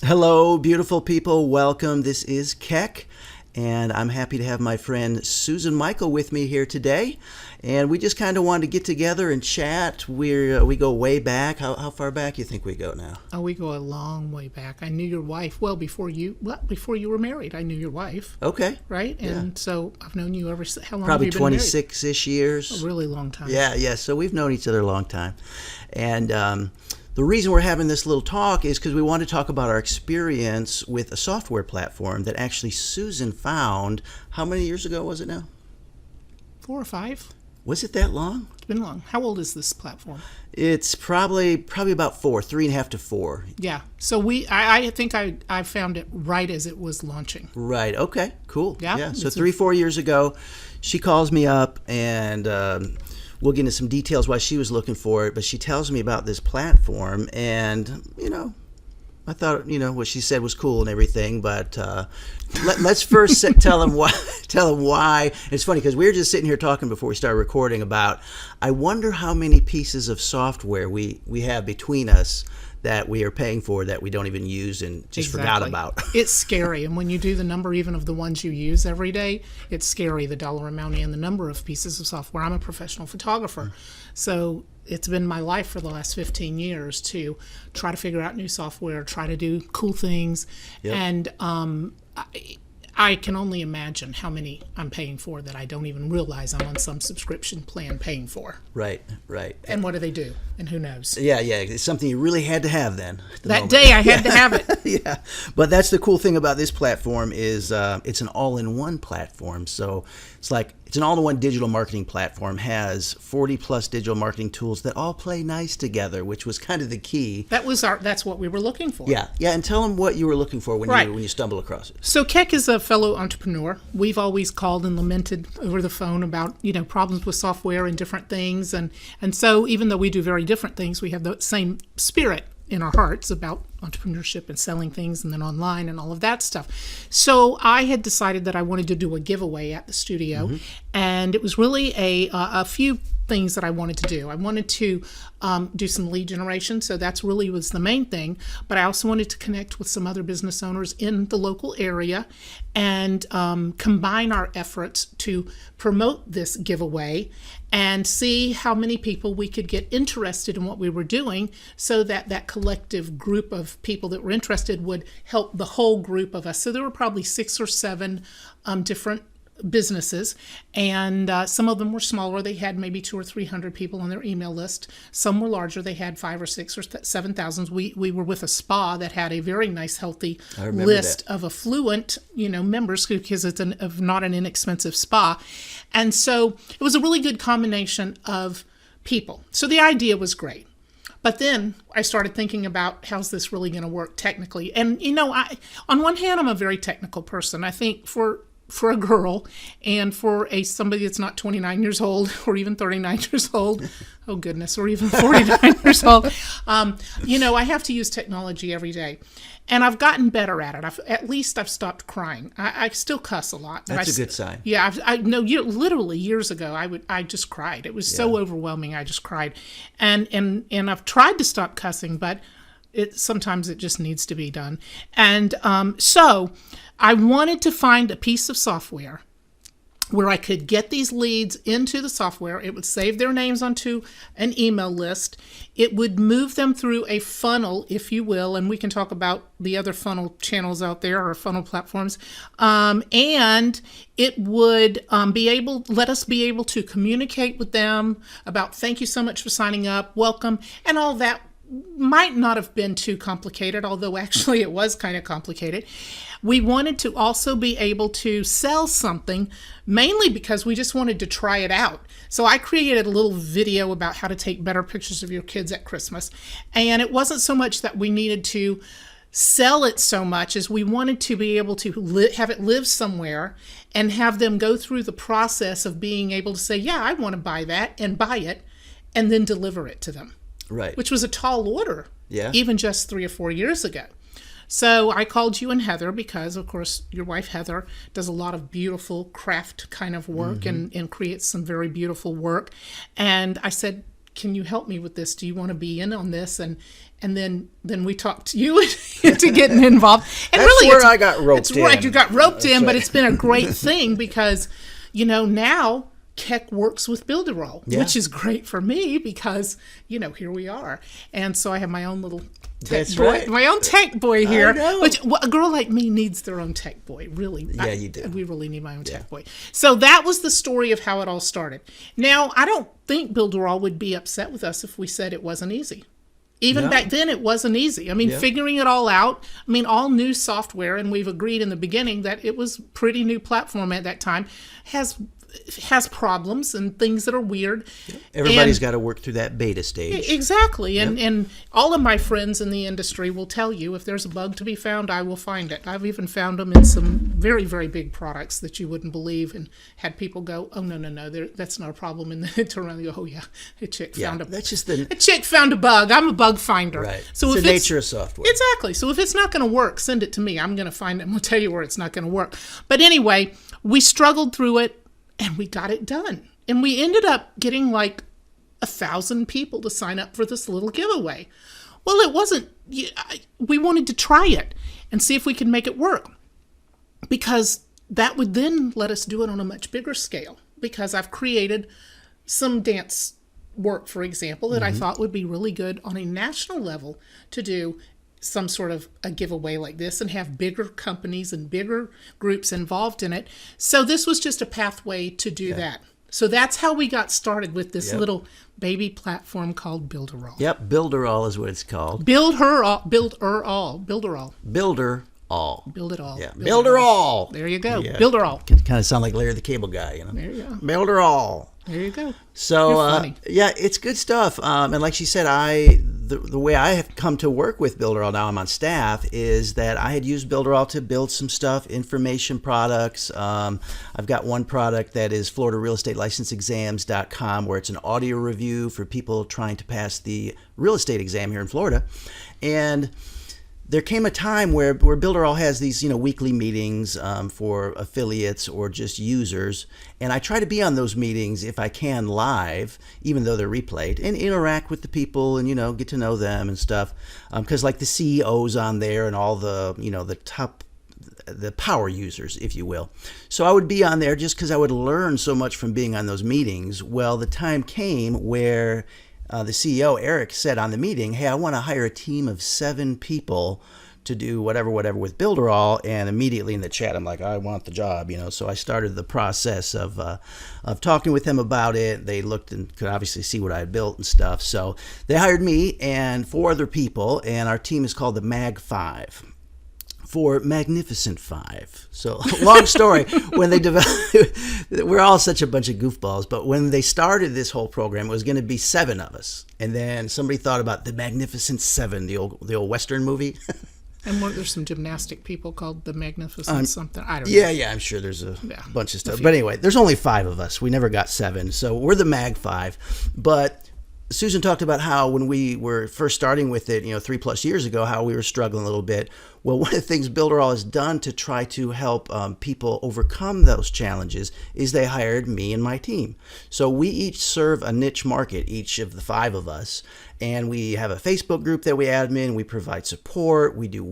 Hello, beautiful people. Welcome. This is Keck, and I'm happy to have my friend Susan Michal with me here today. And we just kind of wanted to get together and chat. We go way back. How far back you think we go now? Oh, we go a long way back. I knew your wife before you were married. I knew your wife. Okay. Right? And so I've known you how long Probably have you been married? 26-ish years. A really long time. Yeah. So we've known each other a long time. And the reason we're having this little talk is because we want to talk about our experience with a software platform that actually Susan found. How many years ago was it now? 4 or 5. Was it that long? It's been long. How old is this platform? It's probably about 3.5 to 4. Yeah. So I think I found it right as it was launching. Right. Okay. Cool. Yeah. So 4 years ago, she calls me up and we'll get into some details why she was looking for it. But she tells me about this platform, and I thought what she said was cool and everything. But let's first tell them why. Tell them why. It's funny because we were just sitting here talking before we started recording about. I wonder how many pieces of software we have between us that we are paying for that we don't even use and just forgot about. It's scary. And when you do the number even of the ones you use every day, it's scary, the dollar amount and the number of pieces of software. I'm a professional photographer. So it's been my life for the last 15 years to try to figure out new software, try to do cool things. Yep. And I can only imagine how many I'm paying for that I don't even realize I'm on some subscription plan paying for. Right. And what do they do? And who knows? Yeah. It's something you really had to have then. That day I had to have it. Yeah. But that's the cool thing about this platform is it's an all-in-one platform. So it's an all-in-one digital marketing platform, has 40 plus digital marketing tools that all play nice together, which was kind of the key. That's what we were looking for. Yeah. And tell them what you were looking for when you stumbled across it. So Keck is a fellow entrepreneur. We've always called and lamented over the phone about, problems with software and different things. And so even though we do very different things, we have the same spirit in our hearts about entrepreneurship and selling things and then online and all of that stuff. So I had decided that I wanted to do a giveaway at the studio. Mm-hmm. And it was really a few things that I wanted to do. I wanted to do some lead generation, so that's really was the main thing. But I also wanted to connect with some other business owners in the local area and combine our efforts to promote this giveaway and see how many people we could get interested in what we were doing, so that collective group of people that were interested would help the whole group of us. So there were probably 6 or 7 different businesses, and some of them were smaller. They had maybe 200 or 300 people on their email list. Some were larger. They had 5,000 or 6,000 or 7,000. We were with a spa that had a very nice, healthy list of affluent, members, because it's not an inexpensive spa. And so it was a really good combination of people. So the idea was great. But then I started thinking about how's this really going to work technically. And, on one hand, I'm a very technical person. I think for a girl and for somebody that's not 29 years old or even 39 years old, oh goodness, or even 49 years old, I have to use technology every day. And I've gotten better at it. At least I've stopped crying. I still cuss a lot. That's a good sign. Yeah, literally years ago, I just cried. It was so overwhelming. I just cried. And I've tried to stop cussing, but sometimes it just needs to be done. And so I wanted to find a piece of software where I could get these leads into the software. It would save their names onto an email list. It would move them through a funnel, if you will, and we can talk about the other funnel channels out there or funnel platforms. And it would let us be able to communicate with them about thank you so much for signing up, welcome, and all that. Might not have been too complicated, although actually it was kind of complicated. We wanted to also be able to sell something, mainly because we just wanted to try it out. So I created a little video about how to take better pictures of your kids at Christmas. And it wasn't so much that we needed to sell it so much as we wanted to be able to have it live somewhere and have them go through the process of being able to say, yeah, I want to buy that, and buy it, and then deliver it to them. Right. Which was a tall order, even just 3 or 4 years ago. So I called you and Heather because, of course, your wife Heather does a lot of beautiful craft kind of work and creates some very beautiful work. And I said, can you help me with this? Do you want to be in on this? And then we talked to you into getting involved. And That's really, where I got roped in. That's right, you got roped in, but it's been a great thing because, now Keck works with Builderall, which is great for me because, here we are. And so I have my own little tech boy, right. my own tech boy here. I know. Which a girl like me needs their own tech boy, really. Yeah, you do. We really need my own tech boy. So that was the story of how it all started. Now, I don't think Builderall would be upset with us if we said it wasn't easy. Even back then, it wasn't easy. I mean, figuring it all out. I mean, all new software, and we've agreed in the beginning that it was pretty new platform at that time, has problems and things that are weird. Everybody's got to work through that beta stage. Exactly. And all of my friends in the industry will tell you if there's a bug to be found, I will find it. I've even found them in some very, very big products that you wouldn't believe and had people go, oh, no, that's not a problem. And then they turn around and go, oh, yeah, a chick found a bug. I'm a bug finder. Right. So it's the nature of software. Exactly. So if it's not going to work, send it to me. I'm going to find it. I'm going to tell you where it's not going to work. But anyway, we struggled through it. And we got it done. And we ended up getting like 1,000 people to sign up for this little giveaway. Well, it wasn't, we wanted to try it and see if we could make it work. Because that would then let us do it on a much bigger scale. Because I've created some dance work, for example, that I thought would be really good on a national level to do some sort of a giveaway like this and have bigger companies and bigger groups involved in it. So this was just a pathway to do that. So that's how we got started with this little baby platform called Builderall. Yep, Builderall is what it's called. Builderall. Build it all. Yeah. Builderall. There you go. Yeah. Builderall. Can kind of sound like Larry the Cable Guy, There you go. Builderall. There you go. So, it's good stuff. And like she said, the way I have come to work with Builderall, now I'm on staff, is that I had used Builderall to build some stuff, information products. I've got one product that is FloridaRealEstateLicenseExams.com, where it's an audio review for people trying to pass the real estate exam here in Florida. And there came a time where Builderall has these, weekly meetings for affiliates or just users, and I try to be on those meetings if I can live, even though they're replayed, and interact with the people and get to know them and stuff. Because like the CEOs on there and all the the power users, if you will. So I would be on there just because I would learn so much from being on those meetings. Well, the time came where the CEO, Eric, said on the meeting, hey, I want to hire a team of 7 people to do whatever with Builderall. And immediately in the chat, I'm like, I want the job, So I started the process of talking with them about it. They looked and could obviously see what I had built and stuff. So they hired me and 4 other people, and our team is called the Mag 5. For Magnificent 5. So, long story, when they developed, we're all such a bunch of goofballs, but when they started this whole program, it was going to be 7 of us. And then somebody thought about the Magnificent 7, the old Western movie. And weren't there some gymnastic people called the Magnificent something? I don't know. Yeah, I'm sure there's a bunch of stuff. But anyway, there's only 5 of us. We never got 7. So we're the Mag 5. But Susan talked about how when we were first starting with it, 3+ years ago, how we were struggling a little bit. Well, one of the things Builderall has done to try to help people overcome those challenges is they hired me and my team. So we each serve a niche market, each of the 5 of us. And we have a Facebook group that we admin. We provide support. We do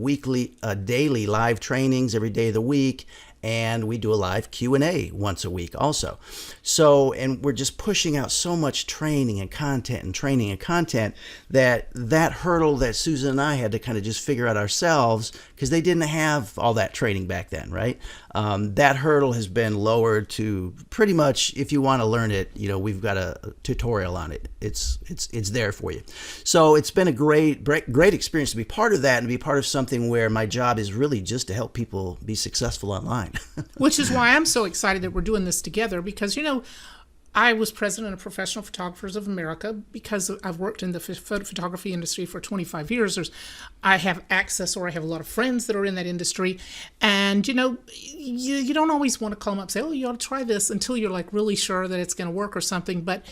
daily live trainings every day of the week. And we do a live Q&A once a week also. So, and we're just pushing out so much training and content that hurdle that Susan and I had to kind of just figure out ourselves, because they didn't have all that training back then, right? That hurdle has been lowered to pretty much, if you want to learn it, we've got a tutorial on it. It's there for you. So it's been a great experience to be part of that and be part of something where my job is really just to help people be successful online. Which is why I'm so excited that we're doing this together, because, I was president of Professional Photographers of America because I've worked in the photography industry for 25 years. I have access, or I have a lot of friends that are in that industry. And, you don't always want to call them up and say, oh, you ought to try this, until you're like really sure that it's going to work or something. But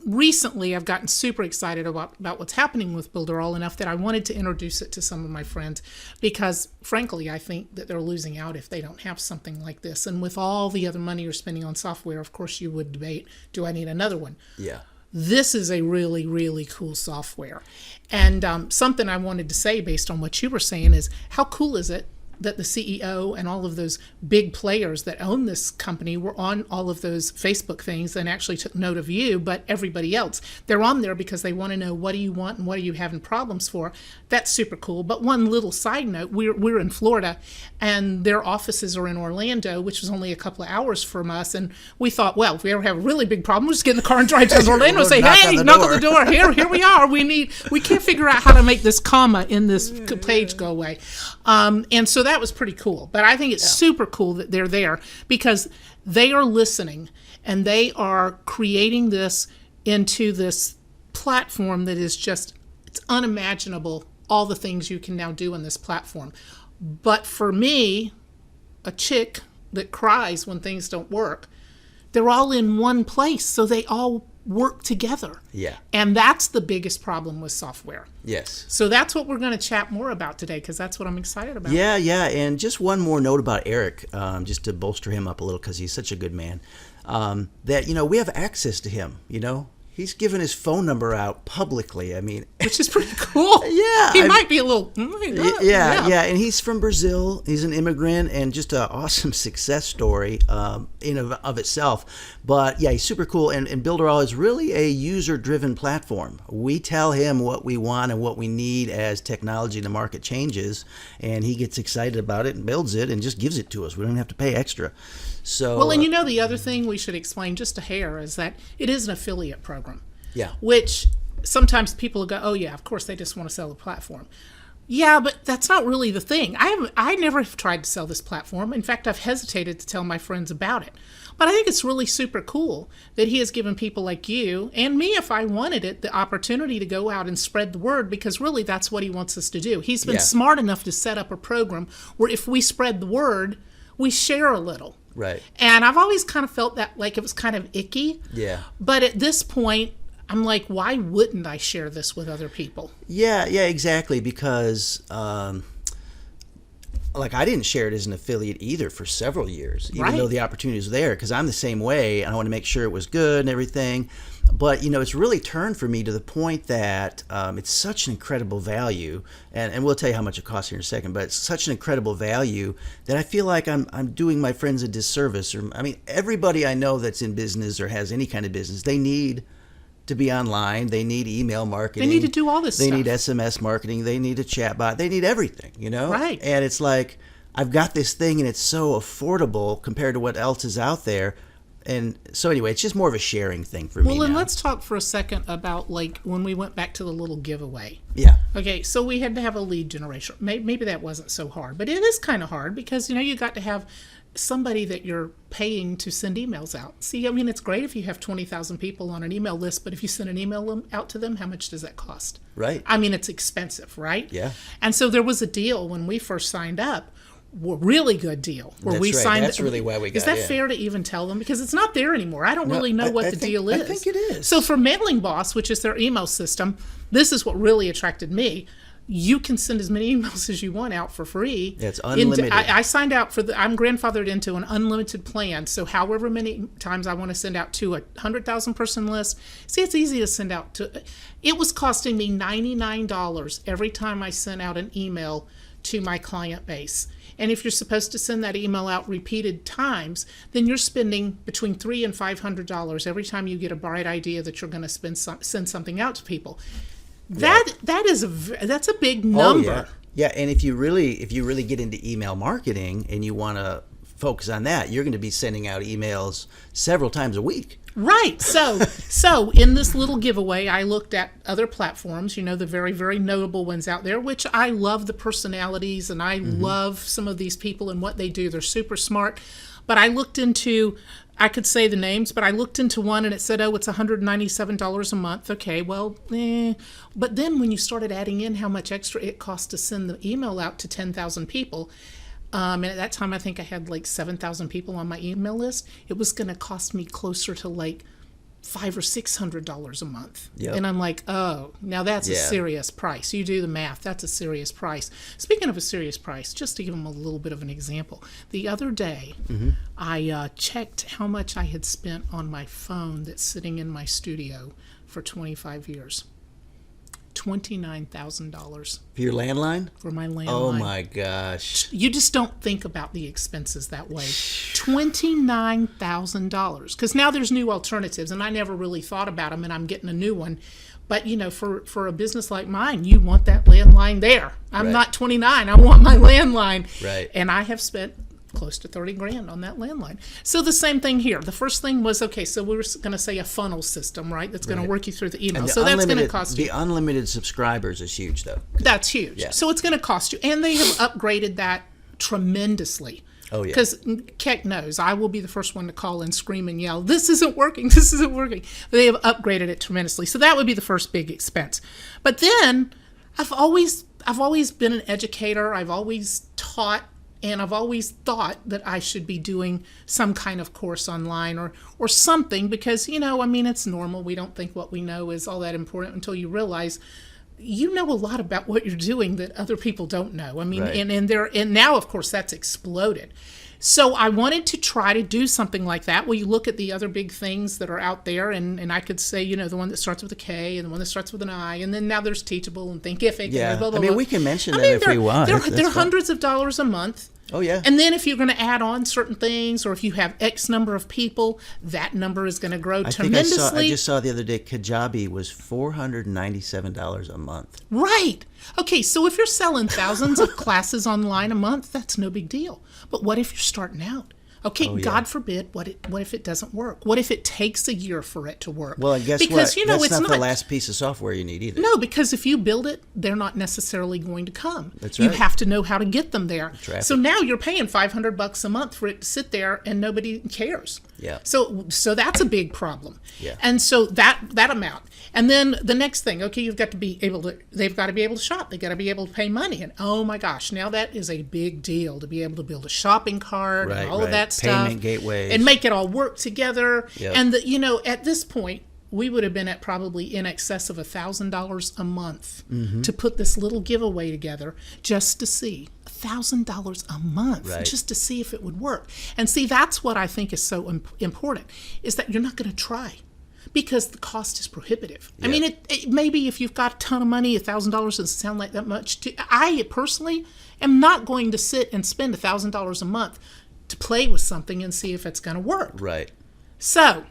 recently I've gotten super excited about what's happening with Builderall enough that I wanted to introduce it to some of my friends, because frankly I think that they're losing out if they don't have something like this. And with all the other money you're spending on software, of course you would debate, do I need another one? Yeah. this is a really, really cool software. And something I wanted to say based on what you were saying is, how cool is it that the CEO and all of those big players that own this company were on all of those Facebook things and actually took note of you, but everybody else, they're on there because they want to know, what do you want and what are you having problems for? That's super cool. But one little side note, we're in Florida and their offices are in Orlando, which was only a couple of hours from us. And we thought, well, if we ever have a really big problem, we'll just get in the car and drive to Orlando and say, hey, knock on the door. Here we are. We can't figure out how to make this comma in this page go away. And so that was pretty cool. But I think it's super cool that they're there because they are listening and they are creating this into this platform that is just, it's unimaginable, all the things you can now do in this platform. But for me, a chick that cries when things don't work, they're all in one place, so they all work together. Yeah. And that's the biggest problem with software. Yes. So that's what we're going to chat more about today, because that's what I'm excited about. Yeah. And just one more note about Eric, just to bolster him up a little, because he's such a good man, that, we have access to him, He's given his phone number out publicly. I mean, which is pretty cool. Yeah. He might be a little. Yeah. And he's from Brazil. He's an immigrant and just an awesome success story in of itself. But yeah, he's super cool. And Builderall is really a user-driven platform. We tell him what we want and what we need as technology in the market changes, and he gets excited about it and builds it and just gives it to us. We don't have to pay extra. So, well, and the other thing we should explain just a hair is that it is an affiliate program. Yeah. Which sometimes people go, oh yeah, of course they just want to sell the platform. Yeah, but that's not really the thing. I never have tried to sell this platform. In fact, I've hesitated to tell my friends about it. But I think it's really super cool that he has given people like you and me, if I wanted it, the opportunity to go out and spread the word, because really that's what he wants us to do. He's been smart enough to set up a program where if we spread the word, we share a little. Right. And I've always kind of felt that like it was kind of icky. Yeah. But at this point, I'm like, why wouldn't I share this with other people? Yeah, exactly. Because, I didn't share it as an affiliate either for several years, even though the opportunity was there, because I'm the same way. And I want to make sure it was good and everything. But, it's really turned for me to the point that it's such an incredible value. And we'll tell you how much it costs here in a second. But it's such an incredible value that I feel like I'm doing my friends a disservice. Everybody I know that's in business or has any kind of business, they need to be online. They need email marketing. They need to do all this stuff. They need SMS marketing. They need a chat bot. They need everything, Right. And it's like, I've got this thing and it's so affordable compared to what else is out there. And so anyway, it's just more of a sharing thing for me. Well, and now. let's talk for a second about when we went back to the little giveaway. Yeah. Okay, so we had to have a lead generation. Maybe that wasn't so hard, but it is kind of hard because, you got to have somebody that you're paying to send emails out. See, it's great if you have 20,000 people on an email list, but if you send an email out to them, how much does that cost? Right. It's expensive, right? Yeah. And so there was a deal when we first signed up, a really good deal where That's we right. signed. That's really why we got. Is that fair to even tell them? Because it's not there anymore. I don't really know what the deal is. I think it is. So for Mailing Boss, which is their email system, this is what really attracted me. You can send as many emails as you want out for free. It's unlimited. I signed out I'm grandfathered into an unlimited plan. So however many times I want to send out to 100,000 person list. See, it's easy to send out to. It was costing me $99 every time I sent out an email to my client base. And if you're supposed to send that email out repeated times, then you're spending between $300 and $500 every time you get a bright idea that you're going to send something out to people. That's a big number. Oh, yeah. And if you really get into email marketing and you want to focus on that, you're going to be sending out emails several times a week. Right. So in this little giveaway, I looked at other platforms, the very, very notable ones out there, which I love the personalities and I love some of these people and what they do. They're super smart. But I looked into, I could say the names, but I looked into one and it said, oh, it's $197 a month. Okay, well, But then when you started adding in how much extra it costs to send the email out to 10,000 people, and at that time I think I had 7,000 people on my email list, it was going to cost me closer to $500 or $600 a month. Yep. And I'm like, oh, now that's a serious price. You do the math, that's a serious price. Speaking of a serious price, just to give them a little bit of an example, the other day I checked how much I had spent on my phone that's sitting in my studio for 25 years. $29,000 For your landline? for my landline. Oh my gosh. You just don't think about the expenses that way. $29,000. Because now there's new alternatives, and I never really thought about them, and I'm getting a new one. But, for a business like mine, you want that landline there. I'm Right. not 29. I want my landline. Right. And I have spent close to $30,000 on that landline. So the same thing here. The first thing was, okay, so we were going to say a funnel system, right? That's going to work you through the email. And So that's going to cost you. The unlimited subscribers is huge, though. That's huge. Yeah. So it's going to cost you. And they have upgraded that tremendously. Oh, yeah. Because Keck knows I will be the first one to call and scream and yell, this isn't working, this isn't working. They have upgraded it tremendously. So that would be the first big expense. But then I've always been an educator. I've always taught, and I've always thought that I should be doing some kind of course online or something because, it's normal. We don't think what we know is all that important until you realize you know a lot about what you're doing that other people don't know. Right. And now, of course, that's exploded. So I wanted to try to do something like that. Well, you look at the other big things that are out there, and I could say, the one that starts with a K and the one that starts with an I, and then now there's Teachable and Thinkific. Yeah. And blah, blah, I mean, blah. we can mention them if we want. They're That's fine. hundreds of dollars a month. Oh, yeah. And then if you're going to add on certain things, or if you have X number of people, that number is going to grow tremendously. I just saw the other day, Kajabi was $497 a month. Right. Okay, so if you're selling thousands of classes online a month, that's no big deal. But what if you're starting out? Okay, yeah. God forbid, what if it doesnn't work? What if it takes a year for it to work? Well, and guess because, what? It's That's not the last piece of software you need either. No, because if you build it, they're not necessarily going to come. That's You right. have to know how to get them there. Traffic. So now you're paying $500 a month for it to sit there, and nobody cares. Yeah. So that's a big problem. Yeah. And so that amount. And then the next thing, okay, they've got to be able to shop. They've got to be able to pay money. And oh my gosh, now that is a big deal to be able to build a shopping cart and all of that stuff. Payment gateways. And make it all work together. Yep. And at this point, we would have been at probably in excess of $1,000 a month to put this little giveaway together just to see. $1,000 a month Right. just to see if it would work. And see, that's what I think is so important, is that you're not going to try because the cost is prohibitive. I mean, it maybe if you've got a ton of money, $1,000 doesn't sound like that much. I personally am not going to sit and spend $1,000 a month to play with something and see if it's going to work. Right. So,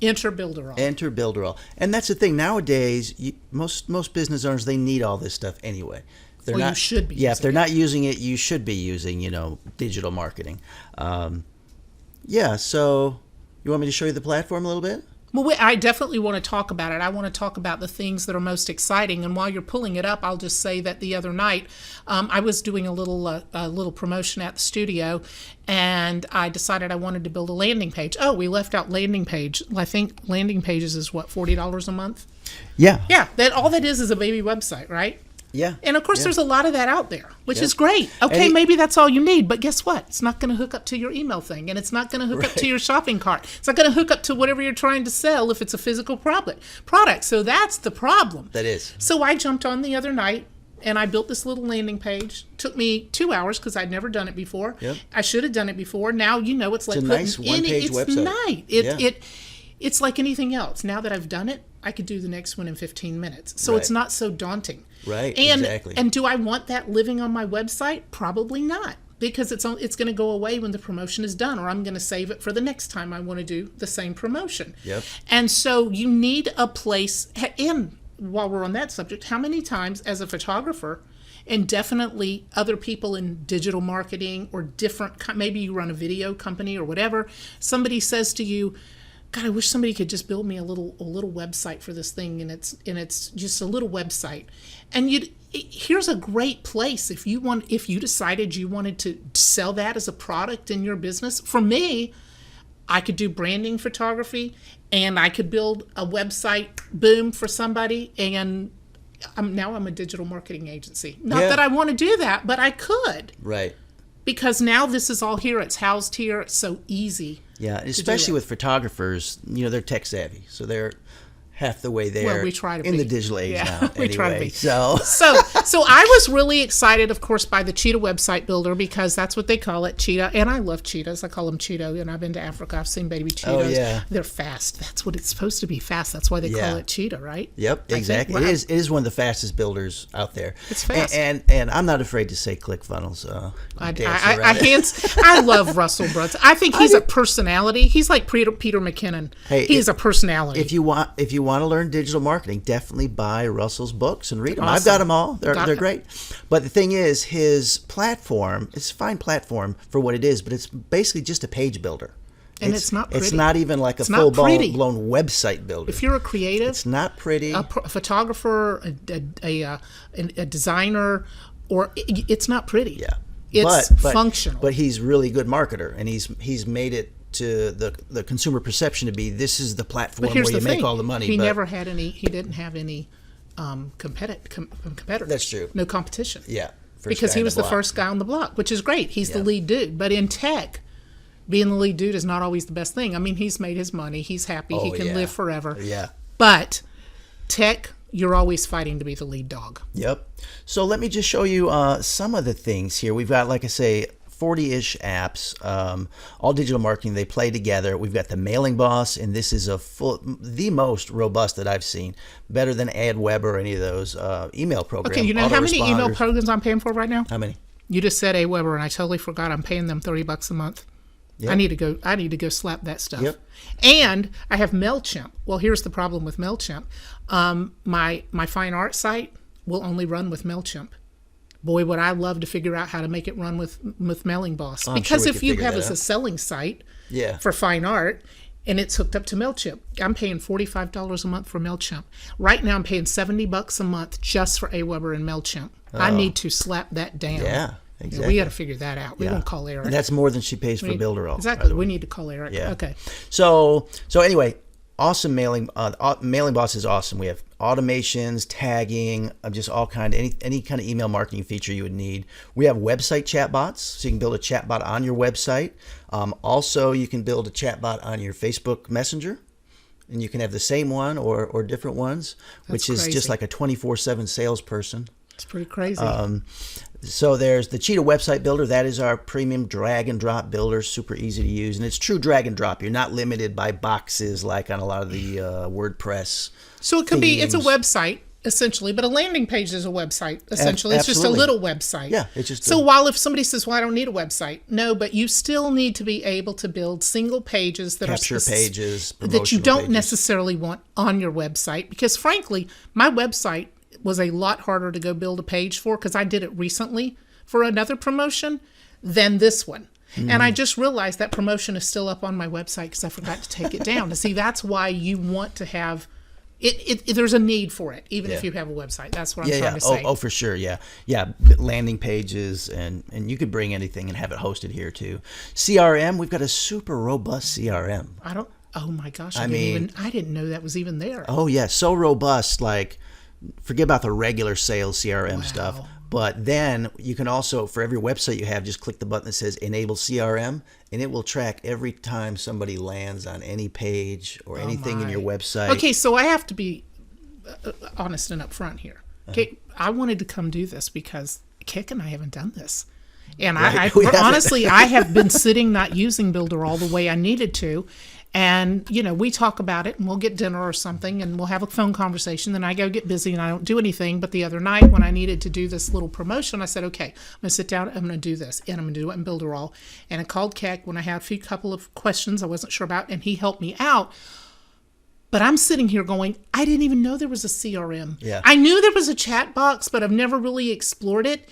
enter Builderall. Enter Builderall. And that's the thing. Nowadays, most business owners, they need all this stuff anyway. They're Well, you should be Yeah, if using they're it. not using it, you should be using, digital marketing. So you want me to show you the platform a little bit? Well, I definitely want to talk about it. I want to talk about the things that are most exciting. And while you're pulling it up, I'll just say that the other night I was doing a little promotion at the studio, and I decided I wanted to build a landing page. Oh, we left out landing page. I think landing pages is what, $40 a month? Yeah. Yeah, all that is a baby website, right? Yeah. And of course, there's a lot of that out there, which Yep. is great. Okay, And maybe that's all you need, but guess what? It's not going to hook up to your email thing, and it's not going to hook up to your shopping cart. It's not going to hook up to whatever you're trying to sell if it's a physical product. So that's the problem. That is. So I jumped on the other night, and I built this little landing page. Took me 2 hours because I'd never done it before. Yep. I should have done it before. Now it's like a putting nice one-page it's website. nice. Yeah. It's like anything else. Now that I've done it, I could do the next one in 15 minutes. So Right. it's not so daunting. Right, And, exactly. And do I want that living on my website? Probably not, because it's going to go away when the promotion is done, or I'm going to save it for the next time I want to do the same promotion. Yep. And so you need a place. And while we're on that subject, how many times as a photographer, and definitely other people in digital marketing or different, maybe you run a video company or whatever, somebody says to you, God, I wish somebody could just build me a little website for this thing, and it's just a little website. And here's a great place if you decided you wanted to sell that as a product in your business. For me, I could do branding photography, and I could build a website, boom, for somebody, and I'm a digital marketing agency. Not Yeah. that I want to do that, but I could, Right. because now this is all here. It's housed here. It's so easy. Yeah, do especially it. with photographers, they're tech savvy, so they're half the way there. Well, we try to in be. the digital age Yeah, now. we try to Anyway, be. so So I was really excited, of course, by the Cheetah website builder because that's what they call it, Cheetah. And I love cheetahs. I call them Cheeto. And I've been to Africa. I've seen baby cheetahs. Oh, yeah. They're fast. That's what it's supposed to be, fast. That's why they Yeah. call it Cheetah, right? Yep, I exactly. think, wow. It is one of the fastest builders out there. It's fast. And I'm not afraid to say ClickFunnels. I love Russell Brunson. I think he's a personality. He's like Peter McKinnon. Hey, he's a personality. If you want to learn digital marketing, definitely buy Russell's books and read them. Awesome. I've got them all. They're great. But the thing is, his platform, it's a fine platform for what it is, but it's basically just a page builder. And it's not pretty. It's not even like a It's not full-blown pretty. website builder. If you're a creative, It's not pretty. a photographer, a designer, or it's not pretty. Yeah. It's functional. But he's really good marketer, and he's made it to the consumer perception to be this is the platform But here's where you the make thing. all the money. He but never had any. He didn't have any competitors. That's true. No competition. Yeah. Because he was the first guy on the block, which is great. He's the lead dude. But in tech, being the lead dude is not always the best thing. I mean, he's made his money. He's happy. He can live forever. Yeah. But tech, you're always fighting to be the lead dog. Yep. So let me just show you some of the things here. We've got, like I say, 40-ish apps, all digital marketing. They play together. We've got the Mailing Boss, and this is the most robust that I've seen. Better than AdWeb or any of those email programs. Okay, you know how many email programs I'm paying for right now? How many? You just said AWeber, and I totally forgot. I'm paying them $30 a month. Yep. I need to go slap that stuff. Yep. And I have MailChimp. Well, here's the problem with MailChimp. My fine art site will only run with MailChimp. Boy, would I love to figure out how to make it run with Mailing Boss. Because if you have a selling site for fine art and it's hooked up to MailChimp, I'm paying $45 a month for MailChimp. Right now I'm paying $70 a month just for AWeber and MailChimp. I need to slap that down. Yeah. Exactly. We got to figure that out. We won't call Eric. And that's more than she pays for Builderall. Exactly. We need to call Eric. Yeah. Okay. So anyway, awesome mailing. Mailing Boss is awesome. We have automations, tagging, just all kind of any kind of email marketing feature you would need. We have website chatbots, so you can build a chatbot on your website. Also, you can build a chatbot on your Facebook Messenger. And you can have the same one or different ones, which is just like a 24/7 salesperson. It's pretty crazy. So there's the Cheetah website builder. That is our premium drag and drop builder, super easy to use. And it's true drag and drop. You're not limited by boxes like on a lot of the WordPress. So it could be, it's a website essentially, but a landing page is a website essentially. It's just a little website. Yeah, it's just so while if somebody says, well, I don't need a website. No, but you still need to be able to build single pages that capture pages, that you don't pages. necessarily want on your website. Because frankly, my website was a lot harder to go build a page for because I did it recently for another promotion than this one. And I just realized that promotion is still up on my website because I forgot to take it down. See, that's why you want to have it. There's a need for it, even if you have a website. That's what I'm trying to say. Oh, for sure. Yeah. Landing pages, and you could bring anything and have it hosted here too. CRM, we've got a super robust CRM. Oh my gosh! I didn't know that was even there. Oh yeah, so robust. Like, forget about the regular sales CRM stuff. But then you can also, for every website you have, just click the button that says Enable CRM, and it will track every time somebody lands on any page or anything in your website. Okay, so I have to be honest and upfront here. Okay, I wanted to come do this because Keck and I haven't done this. And honestly, I have been sitting not using Builderall the way I needed to. And, we talk about it and we'll get dinner or something and we'll have a phone conversation. Then I go get busy and I don't do anything. But the other night when I needed to do this little promotion, I said, okay, I'm going to sit down. I'm going to do this and I'm going to do it in Builderall. And I called Keck when I had a couple of questions I wasn't sure about, and he helped me out. But I'm sitting here going, I didn't even know there was a CRM. Yeah. I knew there was a chat box, but I've never really explored it.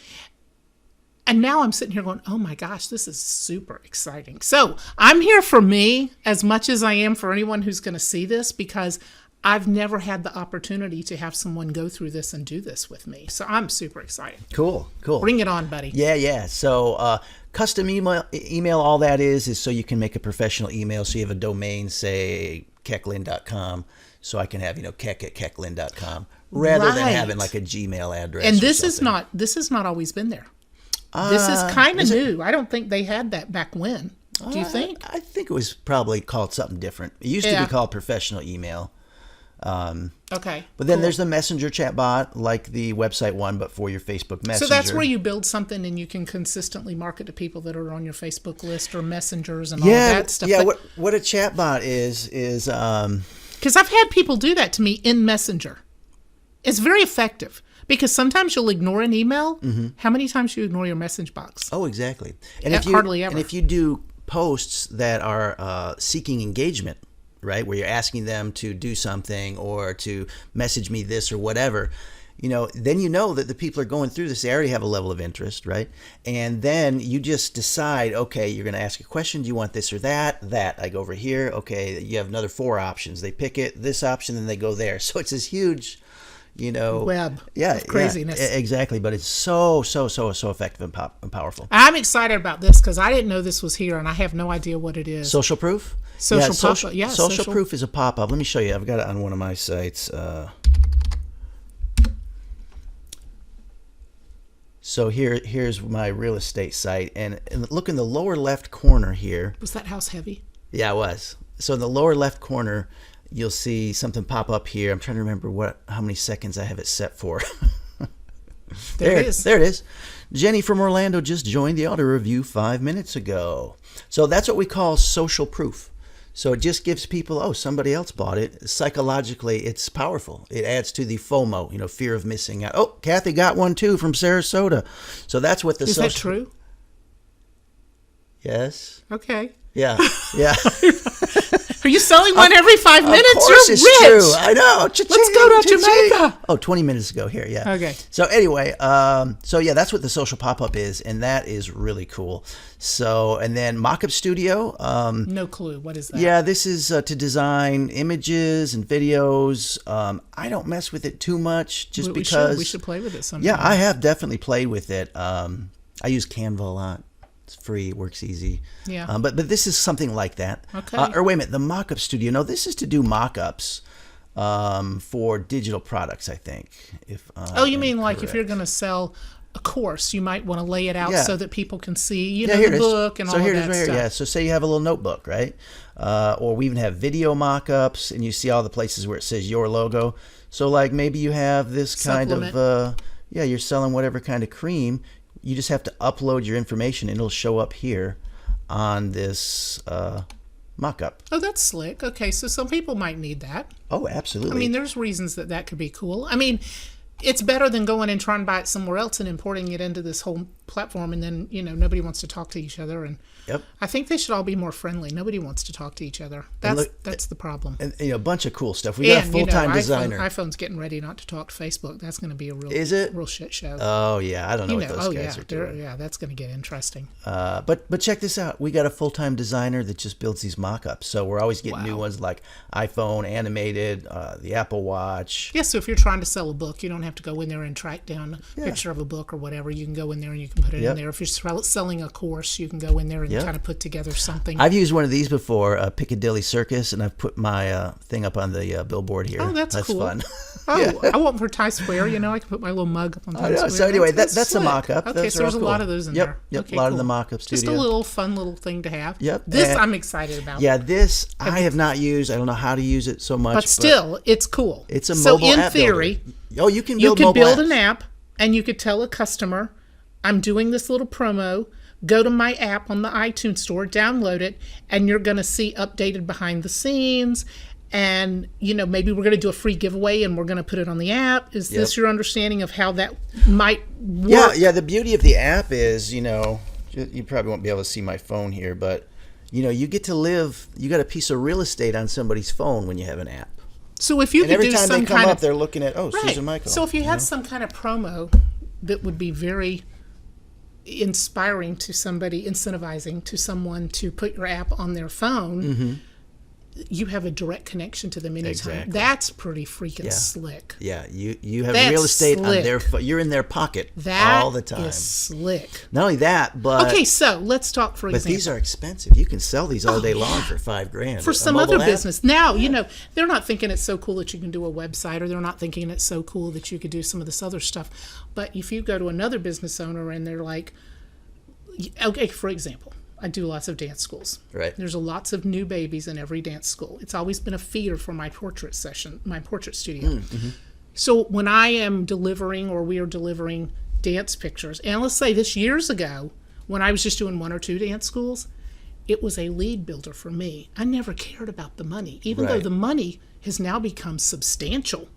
And now I'm sitting here going, oh my gosh, this is super exciting. So I'm here for me as much as I am for anyone who's going to see this, because I've never had the opportunity to have someone go through this and do this with me. So I'm super excited. Cool. Bring it on, buddy. Yeah. So custom email, all that is so you can make a professional email. So you have a domain, say kecklyn.com. So I can have, keck@kecklyn.com rather than having like a Gmail address. And this is not always been there. This is kind of new. I don't think they had that back when. Do you think? I think it was probably called something different. It used to be called professional email. Okay. But then cool. there's the Messenger chatbot, like the website one, but for your Facebook Messenger. So that's where you build something and you can consistently market to people that are on your Facebook list or messengers and all that stuff. Yeah, what a chatbot is because I've had people do that to me in Messenger. It's very effective because sometimes you'll ignore an email. Mm-hmm. How many times do you ignore your message box? Oh, exactly. And hardly ever. And if you do posts that are seeking engagement, right, where you're asking them to do something or to message me this or whatever, then you know that the people are going through this. They already have a level of interest, right? And then you just decide, okay, you're going to ask a question. Do you want this or that? I go over here. Okay, you have another 4 options. They pick this option, then they go there. So it's this huge, web of craziness. Yeah, exactly. But it's so effective and powerful. I'm excited about this because I didn't know this was here, and I have no idea what it is. Social proof? Social proof is a pop-up. Let me show you. I've got it on one of my sites. So here's my real estate site, and look in the lower left corner here. Was that house heavy? Yeah, it was. So in the lower left corner, you'll see something pop up here. I'm trying to remember how many seconds I have it set for. There it is. There it is. Jenny from Orlando just joined the auto review 5 minutes ago. So that's what we call social proof. So it just gives people, somebody else bought it. Psychologically, it's powerful. It adds to the FOMO, fear of missing out. Oh, Kathy got one too from Sarasota. So that's what the social... Is that true? Yes. Okay. Yeah. Are you selling one every 5 minutes? Of course, it's rich. true. I know. Let's go to Jamaica. Oh, 20 minutes ago here. Yeah. Okay. So anyway, that's what the social pop-up is, and that is really cool. So, and then Mockup Studio. No clue. What is that? Yeah, this is to design images and videos. I don't mess with it too much because we should play with it sometime. Yeah, I have definitely played with it. I use Canva a lot. It's free, works easy. Yeah. But this is something like that. Okay. Or wait a minute, the Mockup Studio. No, this is to do mock-ups for digital products, I think. You mean like if you're going to sell a course, you might want to lay it out so that people can see, the book and all of that stuff. So here it is right here. Yeah. So say you have a little notebook, right? Or we even have video mock-ups, and you see all the places where it says your logo. So like maybe you have this kind of, you're selling whatever kind of cream. You just have to upload your information, and it'll show up here on this mock-up. Oh, that's slick. Okay, so some people might need that. Oh, absolutely. I mean, there's reasons that could be cool. I mean, it's better than going and trying to buy it somewhere else and importing it into this whole platform, and then, nobody wants to talk to each other. And yep. I think they should all be more friendly. Nobody wants to talk to each other. That's the problem. And a bunch of cool stuff. We got a full-time designer. iPhone's getting ready not to talk to Facebook. That's going to be a real shit show. Oh yeah, I don't know what those guys are doing. Yeah, that's going to get interesting. But check this out. We got a full-time designer that just builds these mock-ups. So we're always getting new ones like iPhone animated, the Apple Watch. Yeah, so if you're trying to sell a book, you don't have to go in there and track down a picture of a book or whatever. You can go in there and you can put it in there. If you're selling a course, you can go in there and kind of put together something. I've used one of these before, Piccadilly Circus, and I've put my thing up on the billboard here. Oh, that's cool. Fun. I want for Times Square. I can put my little mug up on Times Square. So anyway, that's a mock-up. Okay, so there's a lot of those in there. Yep, okay, a lot of the mock-up studio. Just a little fun little thing to have. Yep. This I'm excited about. Yeah, this I have not used. I don't know how to use it so much. But still, it's cool. It's a mobile app. So in theory, you can build an app, and you could tell a customer, I'm doing this little promo. Go to my app on the iTunes store, download it, and you're going to see updated behind the scenes. And, maybe we're going to do a free giveaway and we're going to put it on the app. Is this your understanding of how that might work? Yeah. The beauty of the app is, you probably won't be able to see my phone here, but, you get to you got a piece of real estate on somebody's phone when you have an app. So if you could do some kind of... every time they come up, they're looking at, Susan Michal. So if you had some kind of promo that would be very inspiring to somebody, incentivizing to someone to put your app on their phone, you have a direct connection to them anytime. Exactly. That's pretty freaking slick. Yeah, you have real estate on their you're in their pocket all the time. That is slick. Not only that, but okay, so let's talk for example. But these are expensive. You can sell these all day long for $5,000 for some other business. Now they're not thinking it's so cool that you can do a website, or they're not thinking it's so cool that you could do some of this other stuff. But if you go to another business owner and they're like, okay, for example, I do lots of dance schools. Right. There's lots of new babies in every dance school. It's always been a feeder for my portrait session, my portrait studio. Mm-hmm. So when I am delivering, or we are delivering dance pictures, and let's say this years ago, when I was just doing 1 or 2 dance schools, it was a lead builder for me. I never cared about the money, even though Right. the money has now become substantial.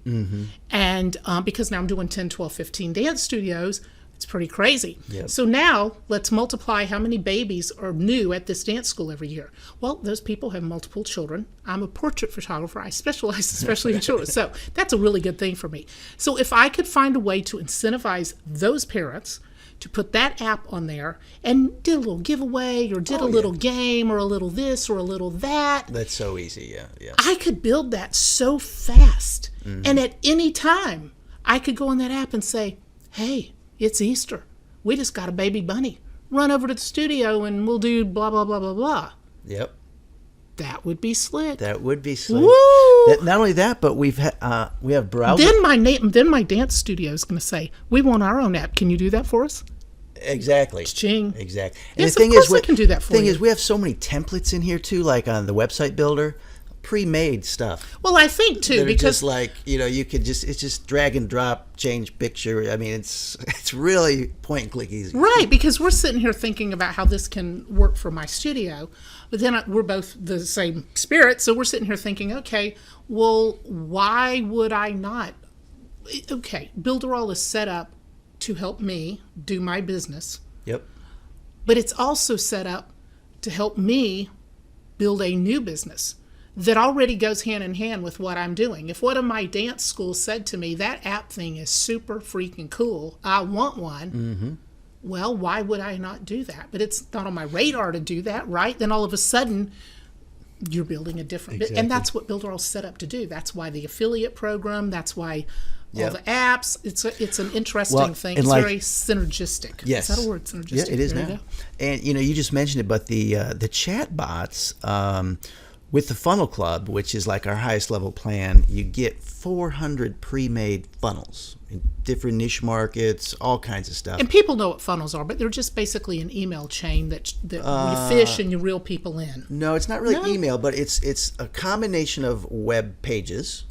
And because now I'm doing 10, 12, 15 dance studios, it's pretty crazy. Yep. So now let's multiply how many babies are new at this dance school every year. Well, those people have multiple children. I'm a portrait photographer. I specialize especially in children. So that's a really good thing for me. So if I could find a way to incentivize those parents to put that app on there and did a little giveaway or did a little game or a little this or a little that. That's so easy, yeah. I could build that so fast. And at any time, I could go on that app and say, hey, it's Easter. We just got a baby bunny. Run over to the studio and we'll do blah, blah, blah, blah, blah. Yep. That would be slick. That would be slick. Woo! Not only that, but we have browser. Then my dance studio is going to say, we want our own app. Can you do that for us? Exactly. Ching. Exactly. Yes, of course I can do that for thing you. is, we have so many templates in here too, like on the website builder, pre-made stuff. Well, I think too, They're because just like, you could it's just drag and drop, change picture. I mean, it's really point and click easy. right, because we're sitting here thinking about how this can work for my studio, but then we're both the same spirit, so we're sitting here thinking, okay, well, why would I not? Okay, Builderall is set up to help me do my business, Yep. but it's also set up to help me build a new business that already goes hand in hand with what I'm doing. If one of my dance schools said to me, that app thing is super freaking cool, I want one, well, why would I not do that? But it's not on my radar to do that, right? Then all of a sudden, you're building a different Exactly. and that's what Builderall's set up to do. That's why the affiliate program, that's why all Yep. the apps, it's an interesting thing. and It's like- very synergistic. Yes. Is that a word, synergistic? Yeah, it is There you now. go. And you just mentioned it, but the chat bots with the Funnel Club, which is like our highest level plan, you get 400 pre-made funnels in different niche markets, all kinds of stuff. And people know what funnels are, but they're just basically an email chain that you fish and you reel people in. No, it's not really No? email, but it's a combination of web pages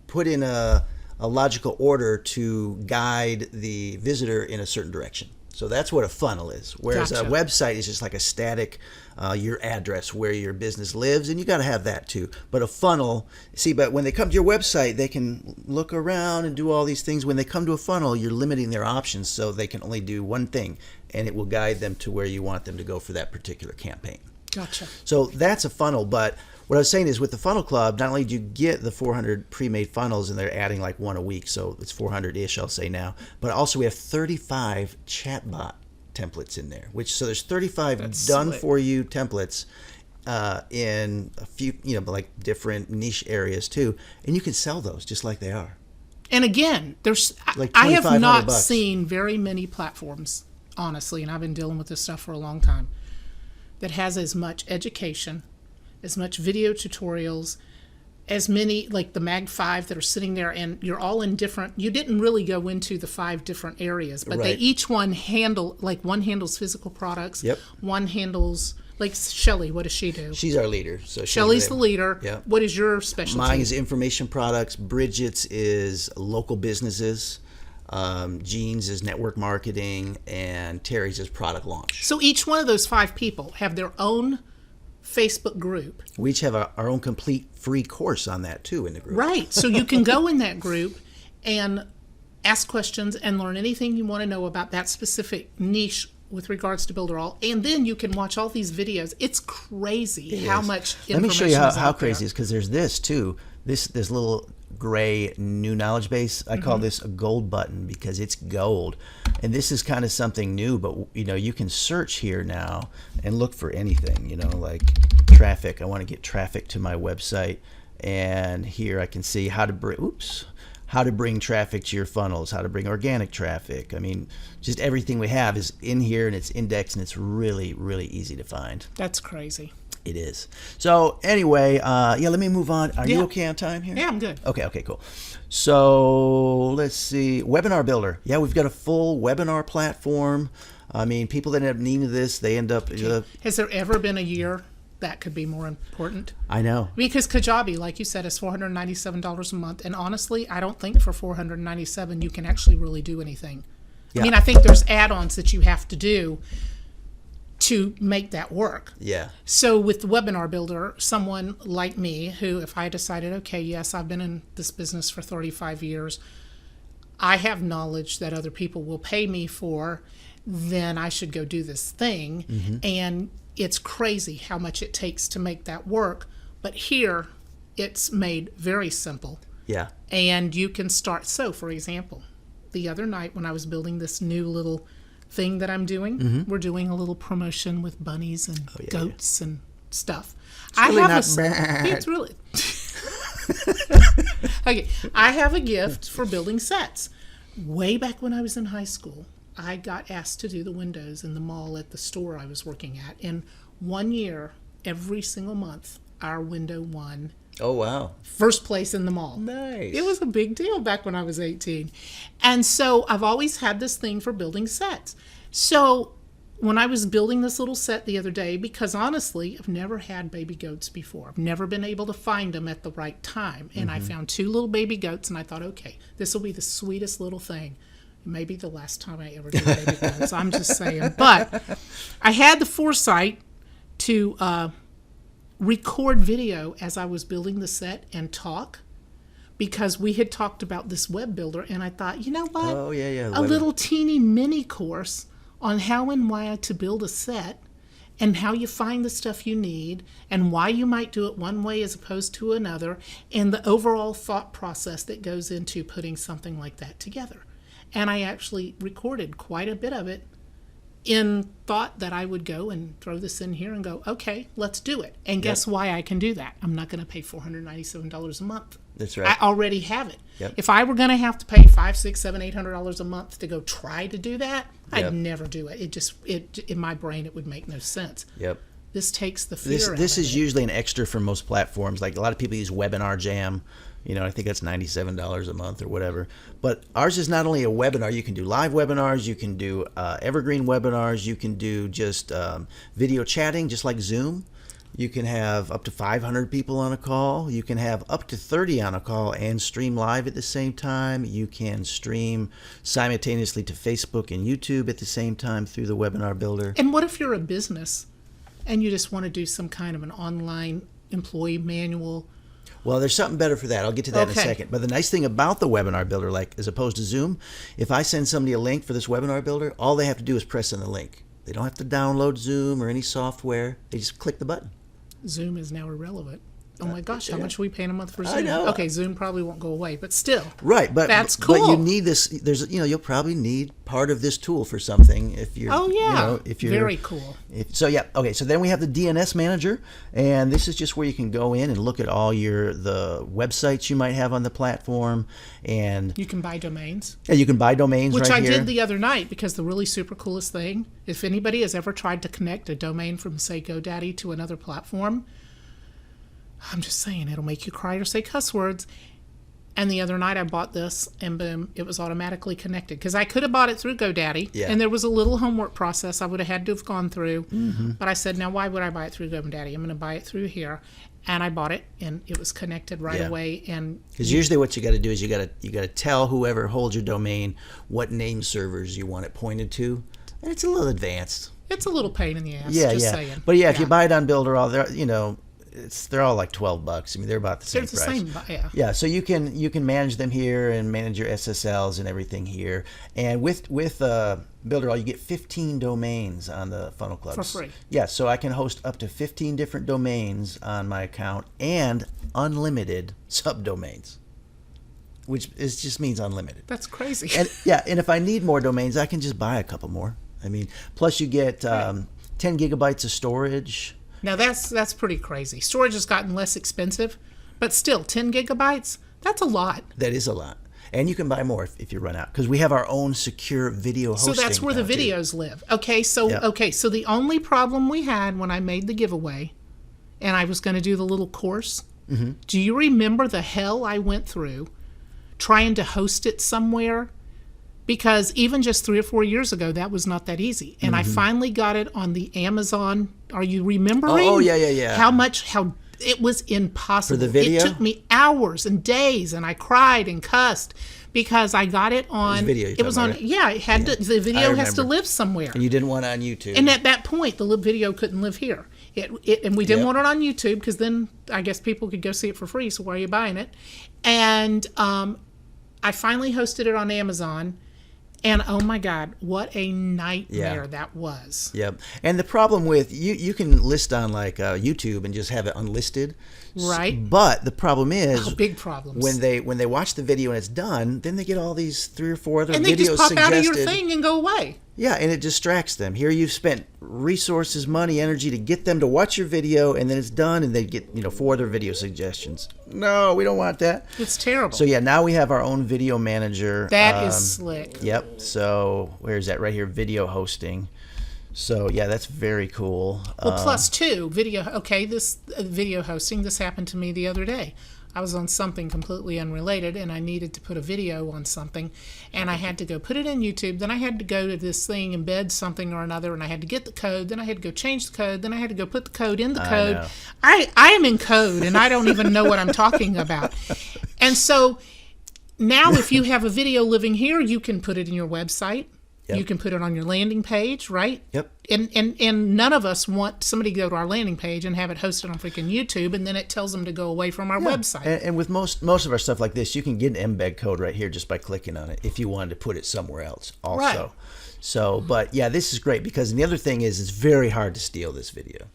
put in a logical order to guide the visitor in a certain direction. So that's what a funnel is. Whereas Gotcha. a website is just like a static, your address where your business lives, and you got to have that too. But a funnel, but when they come to your website, they can look around and do all these things. When they come to a funnel, you're limiting their options so they can only do one thing, and it will guide them to where you want them to go for that particular campaign. Gotcha. So that's a funnel. But what I was saying is with the Funnel Club, not only do you get the 400 pre-made funnels, and they're adding like one a week, so it's 400-ish, I'll say now, but also we have 35 chatbot templates in there, so there's 35 That's done slick. for you templates in a few, like different niche areas too, and you can sell those just like they are. And again, Like I have not $2,500. seen very many platforms, honestly, and I've been dealing with this stuff for a long time, that has as much education, as much video tutorials, as many like the Mag 5 that are sitting there, and you're all in different, you didn't really go into the 5 different areas, but they Right. each one one handles physical products, Yep. one handles, like Shelly, what does she do? She's our leader. So she's Shelly's the there. leader. Yep. What is your specialty? Mine is information products. Bridget's is local businesses. Jean's is network marketing, and Terry's is product launch. So each one of those 5 people have their own Facebook group. We each have our own complete free course on that too in the group. Right. So you can go in that group and ask questions and learn anything you want to know about that specific niche with regards to Builderall. And then you can watch all these videos. It's crazy how much information Let me show you is how out crazy it there. is, because there's this too. This little gray new knowledge base. I call this a gold button because it's gold. And this is kind of something new, but you can search here now and look for anything, like traffic. I want to get traffic to my website, and here I can see how to bring traffic to your funnels, how to bring organic traffic. I mean, just everything we have is in here, and it's indexed, and it's really, really easy to find. That's crazy. It is. So anyway, let me move on. Are you Yeah. okay on time here? Yeah, I'm good. Okay, cool. So let's see. Webinar Builder. Yeah, we've got a full webinar platform. I mean, people that end up needing this, they end up. Has there ever been a year that could be more important? I know. Because Kajabi, like you said, is $497 a month. And honestly, I don't think for $497 you can actually really do anything. Yeah. I mean, I think there's add-ons that you have to do to make that work. Yeah. So with the webinar builder, someone like me who, if I decided, okay, yes, I've been in this business for 35 years, I have knowledge that other people will pay me for, then I should go do this thing. Mm-hmm. And it's crazy how much it takes to make that work. But here, it's made very simple. Yeah. And you can start. So, for example, the other night when I was building this new little thing that I'm doing, we're doing a little promotion with bunnies and goats and stuff. It's really okay. I have a gift for building sets. Way back when I was in high school, I got asked to do the windows in the mall at the store I was working at. And 1 year, every single month, our window won Oh, wow. first place in the mall. Nice. It was a big deal back when I was 18. And so I've always had this thing for building sets. So when I was building this little set the other day, because honestly, I've never had baby goats before. I've never been able to find them at the right time. And I found 2 little baby goats, and I thought, okay, this will be the sweetest little thing. Maybe the last time I ever did baby goats. I'm just saying. But I had the foresight to record video as I was building the set and talk, because we had talked about this web builder, and I thought, you know what? Oh, yeah. A little teeny mini course on how and why to build a set and how you find the stuff you need and why you might do it one way as opposed to another, and the overall thought process that goes into putting something like that together. And I actually recorded quite a bit of it in thought that I would go and throw this in here and go, okay, let's do it. And guess why I can do that? I'm not going to pay $497 a month. That's right. I already have it. Yep. If I were going to have to pay $500, $600, $700, $800 a month to go try to do that, I'd never do it. It in my brain, it would make no sense. Yep. This takes the fear out of This is it. usually an extra for most platforms. Like a lot of people use Webinar Jam. You know, I think that's $97 a month or whatever. But ours is not only a webinar. You can do live webinars. You can do evergreen webinars. You can do just video chatting, just like Zoom. You can have up to 500 people on a call. You can have up to 30 on a call and stream live at the same time. You can stream simultaneously to Facebook and YouTube at the same time through the webinar builder. And what if you're a business and you just want to do some kind of an online employee manual? Well, there's something better for that. I'll get to that in a Okay. second. But the nice thing about the webinar builder, like as opposed to Zoom, if I send somebody a link for this webinar builder, all they have to do is press on the link. They don't have to download Zoom or any software. They just click the button. Zoom is now irrelevant. Oh my gosh, how much are we paying a month for Zoom? I know. Okay, Zoom probably won't go away, but still. Right, but That's But cool. you need this. There's, you'll probably need part of this tool for something if you're. Oh yeah, if you're very cool. So okay. So then we have the DNS Manager, and this is just where you can go in and look at all the websites you might have on the platform, and You can buy domains, you can buy domains which right I here. did the other night, because the really super coolest thing, if anybody has ever tried to connect a domain from, say, GoDaddy to another platform, I'm just saying, it'll make you cry or say cuss words. And the other night I bought this, and boom, it was automatically connected. Because I could have bought it through GoDaddy, Yeah. and there was a little homework process I would have had to have gone through. But I said, now why would I buy it through GoDaddy? I'm going to buy it through here. And I bought it, and it was connected right Yeah. away. And Because usually what you got to do is you got to tell whoever holds your domain what name servers you want it pointed to, and it's a little advanced. it's a little pain in the ass, Yeah, just yeah. saying. But yeah, if you buy it on Builderall, they're all like $12. I mean, they're about the same They're the price. same, yeah. Yeah, so you can manage them here and manage your SSLs and everything here. And with Builderall, you get 15 domains on the Funnel Clubs. For free. Yeah, so I can host up to 15 different domains on my account and unlimited subdomains, which just means unlimited. That's crazy. And if I need more domains, I can just buy a couple more. I mean, plus you get 10 gigabytes of storage. Now that's pretty crazy. Storage has gotten less expensive, but still, 10 gigabytes, that's a lot. That is a lot. And you can buy more if you run out, because we have our own secure video hosting. So that's where the now, too. videos live. Okay, so Yeah. so the only problem we had when I made the giveaway and I was going to do the little course, do you remember the hell I went through trying to host it somewhere? because even just 3 or 4 years ago, that was not that easy. And I finally got it on the Amazon. Are you remembering? Oh, yeah. How it was impossible. For the video? It took me hours and days, and I cried and cussed because I got it on. It was on. Yeah, it had to. The video has to live somewhere. And you didn't want it on YouTube. And at that point, the video couldn't live here. And we didn't want it on YouTube because then I guess people could go see it for free. So why are you buying it? And I finally hosted it on Amazon. And oh my God, what a nightmare that was. Yep. And the problem with you can list on like YouTube and just have it unlisted. Right. But the problem is big problems. when they watch the video and it's done, then they get all these 3 or 4 other videos and they just pop suggested. out of your thing and go away. Yeah, and it distracts them. Here you've spent resources, money, energy to get them to watch your video, and then it's done, and they get 4 other video suggestions. No, we don't want that. It's terrible. So yeah, now we have our own video manager. That is slick. Yep. So where's that? Right here, video hosting. So yeah, that's very cool. Well, plus 2 video. Okay, this video hosting. This happened to me the other day. I was on something completely unrelated, and I needed to put a video on something, and I had to go put it in YouTube. Then I had to go to this thing, embed something or another, and I had to get the code. Then I had to go change the code. Then I had to go put the code in the code. I am in code, and I don't even know what I'm talking about. And so now if you have a video living here, you can put it in your website. Yep. You can put it on your landing page, right? Yep. And none of us want somebody to go to our landing page and have it hosted on freaking YouTube, and then it tells them to go away from our website. And with most of our stuff like this, you can get an embed code right here just by clicking on it if you wanted to put it somewhere else also. Right. So, but yeah, this is great because the other thing is it's very hard to steal this video.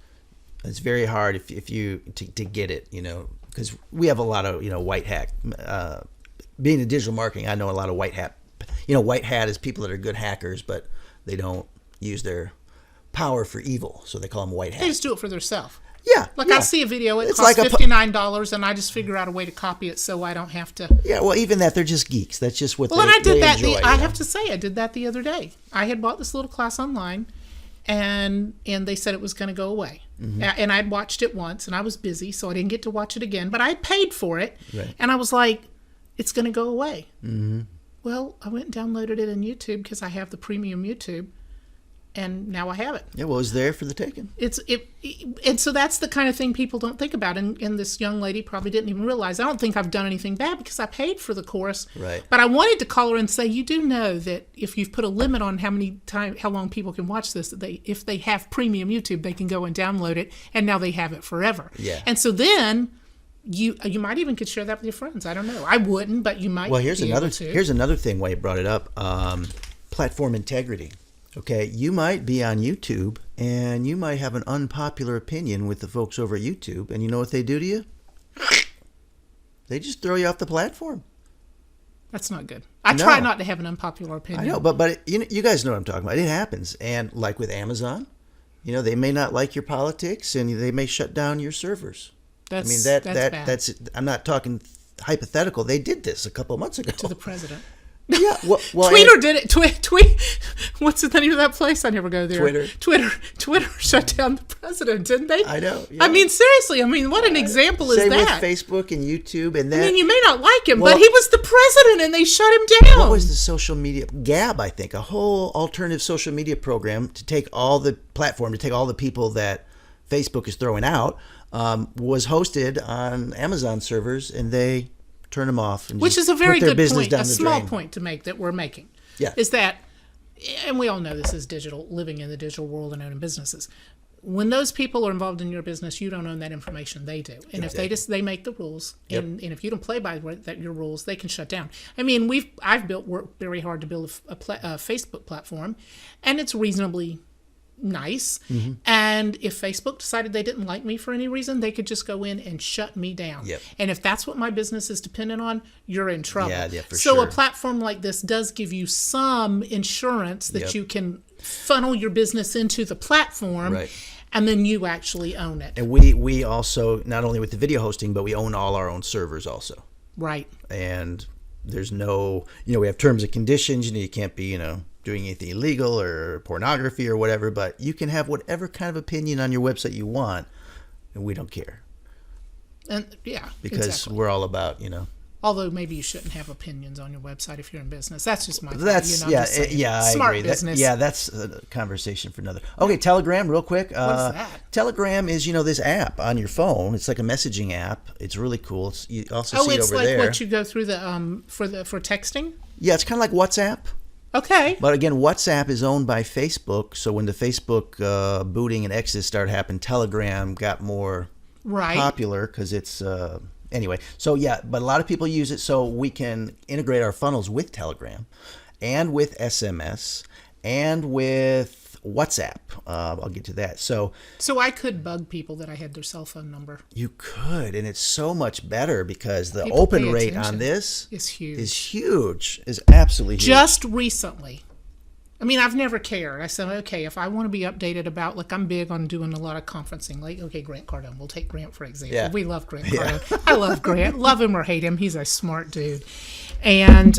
It's very hard if you to get it, because we have a lot of, white hat. Being in digital marketing, I know a lot of white hat. White hat is people that are good hackers, but they don't use their power for evil, so they call them white hat. They just do it for themselves. Yeah. Like I see a video, it costs $59, and I just figure out a way to copy it so I don't have to. Yeah, well, even that, they're just geeks. That's just what and I did that. Enjoy, I have to say, I did that the other day. I had bought this little class online, and they said it was going to go away. Mm-hmm. And I'd watched it once, and I was busy, so I didn't get to watch it again. But I had paid for it, right. And I was like, it's going to go away. Mm-hmm. Well, I went and downloaded it on YouTube because I have the premium YouTube, and now I have it. Yeah, well, it was there for the taking. And so that's the kind of thing people don't think about, and this young lady probably didn't even realize. I don't think I've done anything bad because I paid for the course. Right. But I wanted to call her and say, you do know that if you've put a limit on how long people can watch this, that if they have premium YouTube, they can go and download it, and now they have it forever. Yeah. And so then. You might even could share that with your friends. I don't know. I wouldn't, but you might. Well, here's be another able to. Here's another thing why you brought it up. Platform integrity. Okay, you might be on YouTube and you might have an unpopular opinion with the folks over at YouTube, and you know what they do to you? They just throw you off the platform. That's not good. I try not to have an unpopular opinion. I know, but you guys know what I'm talking about. It happens, and like with Amazon, they may not like your politics, and they may shut down your servers. That's bad. That's I'm not talking hypothetical. They did this a couple of months ago to the president. Yeah, well, Tweeter did it. Tweet. What's the name of that place? I never go there. Twitter shut down the president, didn't they? I know. Yeah. I mean, seriously. I mean, what an example is that? Same with Facebook and YouTube, and that. I mean, you may not like him, but he was the president, and they shut him down. What was the social media Gab? I think a whole alternative social media program to take all the platform, to take all the people that Facebook is throwing out, was hosted on Amazon servers, and they turn them off, and which is a very good point, a small point to make that we're making. Yeah, is that, and we all know this is digital, living in the digital world and owning businesses. When those people are involved in your business, you don't own that information; they do. And exactly. if they make the rules, and if you don't play by your rules, they can shut down. I mean, I've worked very hard to build a Facebook platform, and it's reasonably nice. Mm-hmm. And if Facebook decided they didn't like me for any reason, they could just go in and shut me down. Yep. And if that's what my business is dependent on, you're in trouble. Yeah, for so sure. A platform like this does give you some insurance that you can funnel your business into the platform, right. And then you actually own it. And we also, not only with the video hosting, but we own all our own servers also. Right. And there's no, we have terms and conditions. You can't be, doing anything illegal or pornography or whatever, but you can have whatever kind of opinion on your website you want, and we don't care. And because we're all about, Although maybe you shouldn't have opinions on your website if you're in business. That's just my That's thought, I'm just saying. I Smart agree. business. That's a conversation for another. Okay, Telegram, real quick. What's that? Telegram is this app on your phone. It's like a messaging app. It's really cool. You also see it it's over like there. what you go through the for texting. Yeah, it's kind of like WhatsApp. Okay. But again, WhatsApp is owned by Facebook. So when the Facebook booting and exits started happening, Telegram got more popular because it's anyway. So yeah, but a lot of people use it, so we can integrate our funnels with Telegram, and with SMS, and with WhatsApp. I'll get to that. So I could bug people that I had their cell phone number. you could, and it's so much better because the People open pay rate attention. on this Is huge. Is absolutely huge. Just recently. I mean, I've never cared. I said, okay, if I want to be updated about, like, I'm big on doing a lot of conferencing. Like, okay, Grant Cardone. We'll take Grant, for example. Yeah. We love Grant Cardone. I love Grant. Love him or hate him. He's a smart dude. And,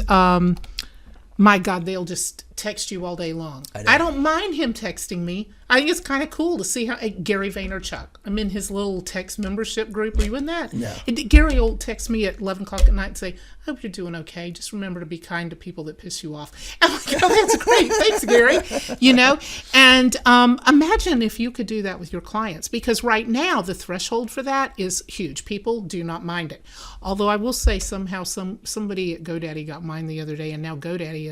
my God, they'll just text you all day long. I don't mind him texting me. I think it's kind of cool to see how Gary Vaynerchuk. I'm in his little text membership group. Are you in that? No. Gary will text me at 11 o'clock at night and say, I hope you're doing okay. Just remember to be kind to people that piss you off. I'm like, oh, that's great. Thanks, Gary. And imagine if you could do that with your clients, because right now the threshold for that is huge. People do not mind it. Although I will say somehow somebody at GoDaddy got mine the other day, and now GoDaddy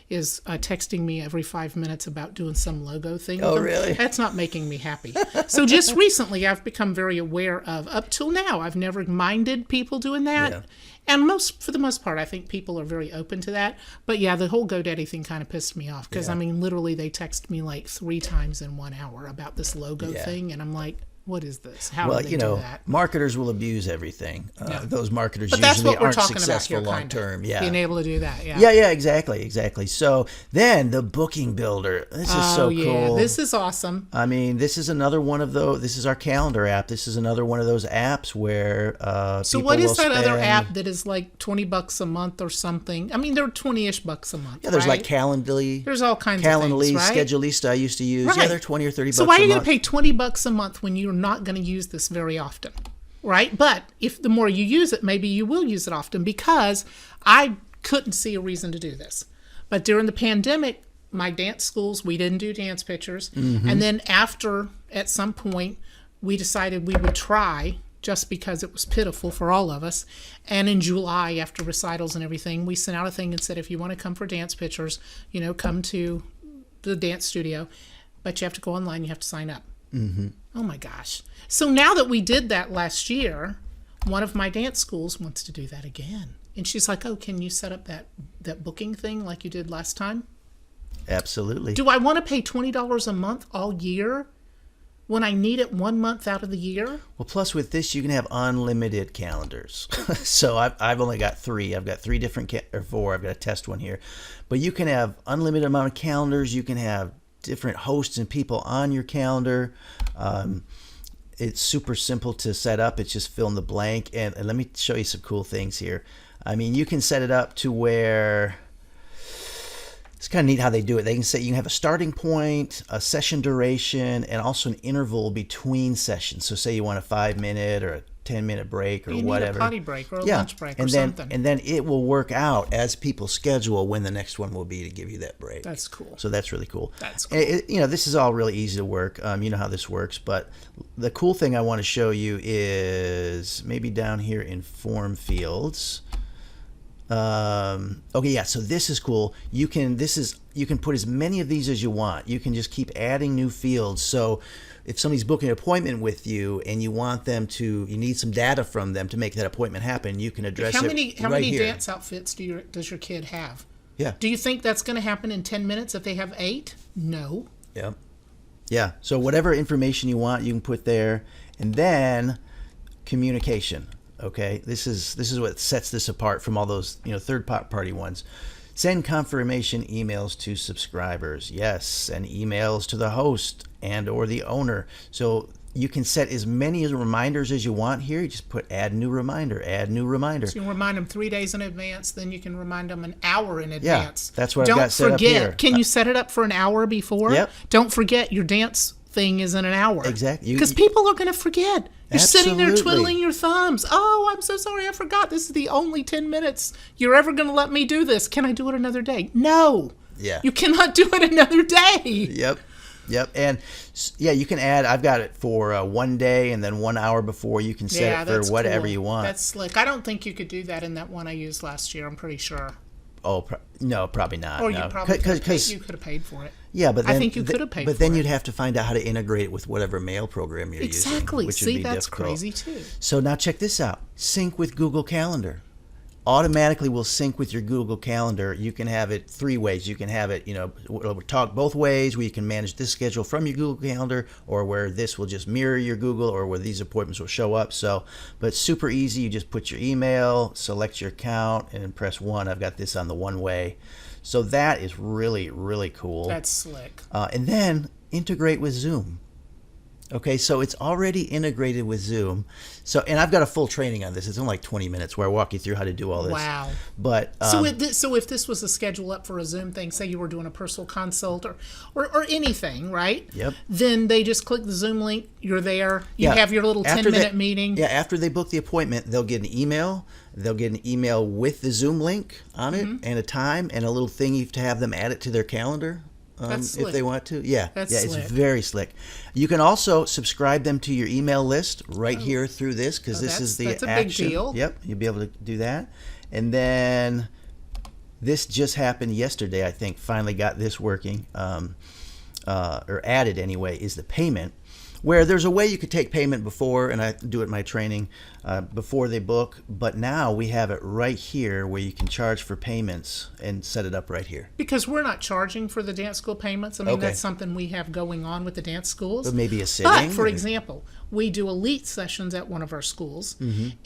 is texting me every 5 minutes about doing some logo thing. Oh, with them. really? That's not making me happy. So just recently, I've become very aware of. Up till now, I've never minded people doing that. Yeah. And for the most part, I think people are very open to that. But yeah, the whole GoDaddy thing kind of pissed me off because, I mean, literally they text me like 3 times in 1 hour about this logo thing. And I'm like, what is this? How do they do that? Marketers will abuse everything. Those marketers But that's usually what we're aren't talking successful about here, long term. Yeah. Being able to do that, Yeah, exactly. So then the booking builder. This is so cool. This is awesome. I mean, this is another one of those. This is our calendar app. This is another one of those apps where So people what is will that other spend- app that is like $20 a month or something? I mean, they're 20-ish bucks a month. Yeah, there's like right? Calendly. There's all kinds Calendly, of things, right? Schedulista I used to use. Right. Yeah, they're 20 or 30 So bucks why are a you going month. to pay $20 a month when you're not going to use this very often, right? But if the more you use it, maybe you will use it often, because I couldn't see a reason to do this. But during the pandemic, my dance schools, we didn't do dance pictures. And then after, at some point, we decided we would try, just because it was pitiful for all of us. And in July, after recitals and everything, we sent out a thing and said, if you want to come for dance pictures, come to the dance studio, but you have to go online, you have to sign up. Oh my gosh. So now that we did that last year, one of my dance schools wants to do that again. And she's like, oh, can you set up that booking thing like you did last time? Absolutely. Do I want to pay $20 a month all year when I need it 1 month out of the year? Well, plus with this, you can have unlimited calendars. So I've only got 3. I've got 3 different, or 4. I've got a test one here. But you can have unlimited amount of calendars. You can have different hosts and people on your calendar. It's super simple to set up. It's just fill in the blank. And let me show you some cool things here. I mean, you can set it up to where it's kind of neat how they do it. They can say you can have a starting point, a session duration, and also an interval between sessions. So say you want a 5-minute or a 10-minute break or You whatever. need a potty break or a lunch break or and then, something. And then it will work out as people schedule when the next one will be to give you that break. That's cool. So that's really cool. That's cool. This is all really easy to work. You know how this works. But the cool thing I want to show you is maybe down here in form fields. Okay, yeah. So this is cool. You can put as many of these as you want. You can just keep adding new fields. So if somebody's booking an appointment with you and you need some data from them to make that appointment happen, you can address How it many right here. dance outfits does your kid have? Yeah. Do you think that's going to happen in 10 minutes if they have 8? No. Yeah. Yeah. So whatever information you want, you can put there. And then communication. Okay. This is what sets this apart from all those, third party ones. Send confirmation emails to subscribers. Yes. Send emails to the host and or the owner. So you can set as many reminders as you want here. You just put add new reminder, add new reminder. So you can remind them 3 days in advance, then you can remind them an hour in advance. That's what I've got set up here. Can you set it up for an hour before? Yep. Don't forget your dance thing is in an hour. Exactly. Because people are going to forget. You're sitting there Absolutely. twiddling your thumbs. Oh, I'm so sorry, I forgot. This is the only 10 minutes you're ever going to let me do this. Can I do it another day? No. Yeah. You cannot do it another day. Yep. And yeah, you can add, I've got it for 1 day and then 1 hour before. You can set it for whatever you want. That's slick. I don't think you could do that in that one I used last year. I'm pretty sure. Oh, no, probably not. Or no. you probably could have paid for it. Yeah, but then, I think you could have paid for it. But then you'd have to find out how to integrate it with whatever mail program you're using. Exactly. Which See, would be that's difficult. crazy too. So now check this out. Sync with Google Calendar. Automatically will sync with your Google Calendar. You can have it 3 ways. You can have it, we'll talk both ways, where you can manage this schedule from your Google Calendar, or where this will just mirror your Google, or where these appointments will show up. But it's super easy. You just put your email, select your account, and press 1. I've got this on the 1 way. So that is really, really cool. That's slick. And then integrate with Zoom. Okay, so it's already integrated with Zoom. And I've got a full training on this. It's only like 20 minutes where I walk you through how to do all this. Wow. But so if this was a schedule up for a Zoom thing, say you were doing a personal consult or anything, right? Yep. Then they just click the Zoom link. You're there. You have your little 10-minute meeting. Yeah, after they book the appointment, they'll get an email. They'll get an email with the Zoom link on it and a time and a little thingy to have them add it to their calendar. That's if they want to. That's slick. It's very slick. You can also subscribe them to your email list right here through this, because this is the that's action. A big deal. Yep, you'll be able to do that. And then this just happened yesterday, I think, finally got this working, or added anyway, is the payment. Where there's a way you could take payment before, and I do it in my training, before they book, but now we have it right here where you can charge for payments and set it up right here. Because we're not charging for the dance school payments. I mean, Okay. that's something we have going on with the dance schools. But maybe a sitting. But, for example, we do elite sessions at one of our schools,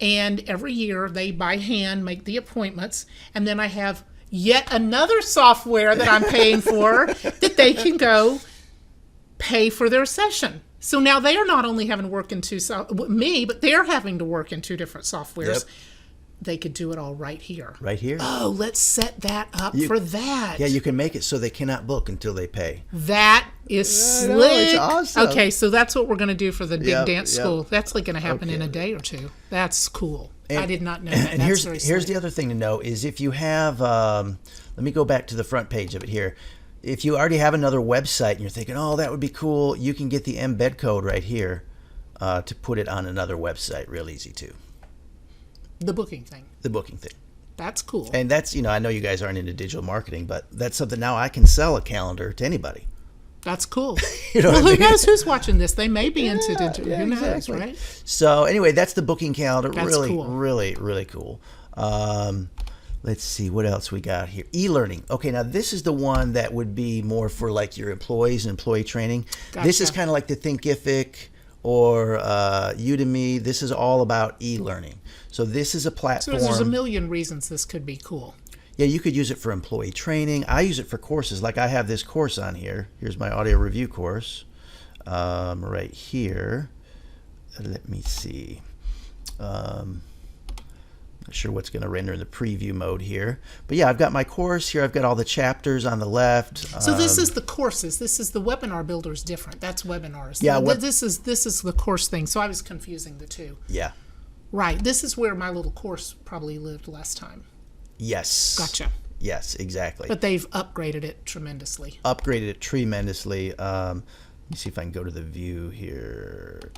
and every year they, by hand, make the appointments, and then I have yet another software that I'm paying for that they can go pay for their session. So now they are not only having to work in but they're having to work in 2 different softwares. Yep. They could do it all right here. Right here. Oh, let's set that up for that. Yeah, you can make it so they cannot book until they pay. That is slick. know, it's awesome. Okay, so that's what we're going to do for the big Yep, dance yep. school. That's like going to happen in a day or 2. That's cool. I did not know that. And That's here's the other thing to know is if you have, let me go back to the front page of it here. If you already have another website and you're thinking, oh, that would be cool, you can get the embed code right here to put it on another website. Real easy too. The booking thing. The booking thing. That's cool. And that's, I know you guys aren't into digital marketing, but that's something now I can sell a calendar to anybody. That's cool. Well, who knows who's watching this? They may be into digital. Who knows, exactly. right? So anyway, that's the booking calendar. That's really, cool. really, really cool. Let's see what else we got here. E-learning. Okay, now this is the one that would be more for like your employees and employee training. Gotcha. This is kind of like the Thinkific or Udemy. This is all about e-learning. So this is a platform. So there's a million reasons this could be cool. Yeah, you could use it for employee training. I use it for courses. Like I have this course on here. Here's my audio review course right here. Let me see. Not sure what's going to render in the preview mode here. But yeah, I've got my course here. I've got all the chapters on the left. So this is the courses. This is the webinar builder is different. That's webinars. Yeah, this is the course thing. So I was confusing the two. Yeah. Right. This is where my little course probably lived last time. Yes. Gotcha. Yes, exactly. But they've upgraded it tremendously. Upgraded it tremendously. Let me see if I can go to the view here.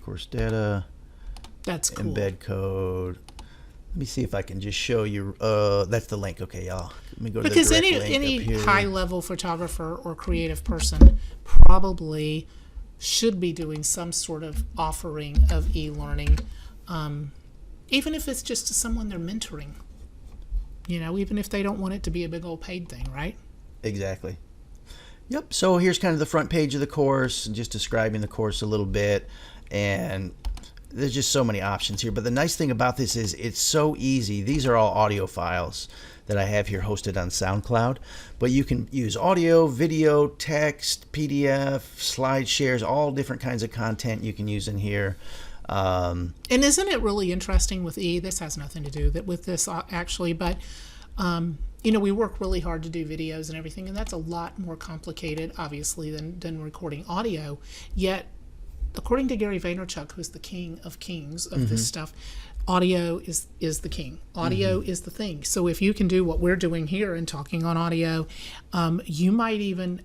Course data. That's cool. Embed code. Let me see if I can just show you. That's the link. Okay, y'all. Let me go to Because the direct link any up here. high-level photographer or creative person probably should be doing some sort of offering of e-learning, even if it's just to someone they're mentoring. Even if they don't want it to be a big old paid thing, right? Exactly. Yep. So here's kind of the front page of the course, and just describing the course a little bit. And there's just so many options here. But the nice thing about this is it's so easy. These are all audio files that I have here hosted on SoundCloud. But you can use audio, video, text, PDF, slide shares, all different kinds of content you can use in here. And isn't it really interesting with this has nothing to do with this actually, but We work really hard to do videos and everything, and that's a lot more complicated, obviously, than recording audio. Yet, according to Gary Vaynerchuk, who's the king of kings of this stuff, audio is the king. Audio is the thing. So if you can do what we're doing here and talking on audio, you might even,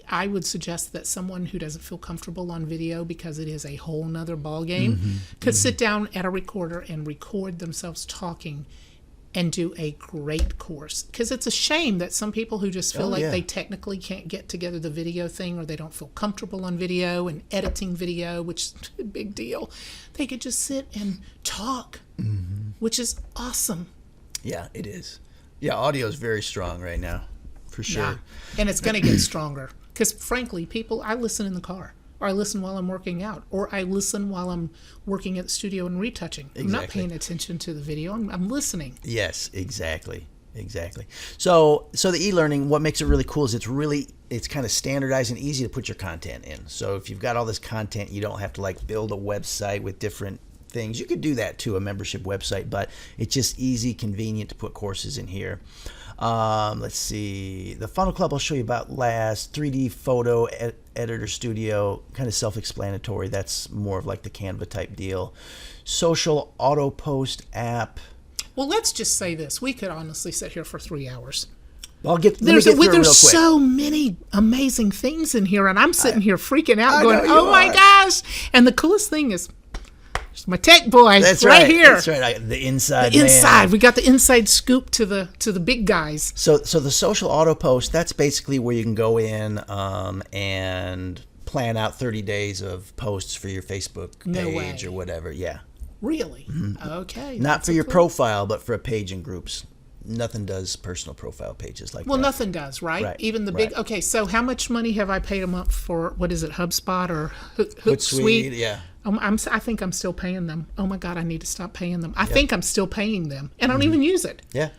I would suggest that someone who doesn't feel comfortable on video because it is a whole nother ball game could sit down at a recorder and record themselves talking and do a great course. Because it's a shame that some people who just feel they technically can't get together the video thing, or they don't feel comfortable on video and editing video, which is a big deal. They could just sit and talk, which is awesome. Yeah, it is. Yeah, audio is very strong right now, for sure. Yeah. And it's going to get stronger. Because frankly, I listen in the car, or I listen while I'm working out, or I listen while I'm working at the studio and retouching. I'm not paying attention to the video. I'm listening. Yes, exactly. So the e-learning, what makes it really cool is it's kind of standardized and easy to put your content in. So if you've got all this content, you don't have to build a website with different things. You could do that too, a membership website, but it's just easy, convenient to put courses in here. Let's see. The Funnel Club I'll show you about last. 3D photo editor studio, kind of self-explanatory. That's more of the Canva type deal. Social auto post app. Well, let's just say this. We could honestly sit here for 3 hours. There's so many amazing things in here, and I'm sitting here freaking out going, oh my gosh. And the coolest thing is, my tech boy, that's right here. That's right. The inside. We got the inside scoop to the big guys. So the social auto post, that's basically where you can go in and plan out 30 days of posts for your Facebook page or whatever. Yeah. Really? Okay. Not for your profile, but for a page and groups. Nothing does personal profile pages like that. Well, nothing does, right? Even the big. Okay, so how much money have I paid a month for? What is it, HubSpot or Hootsuite? Yeah. I think I'm still paying them. Oh my God, I need to stop paying them. I think I'm still paying them, and I don't even use it. Yeah.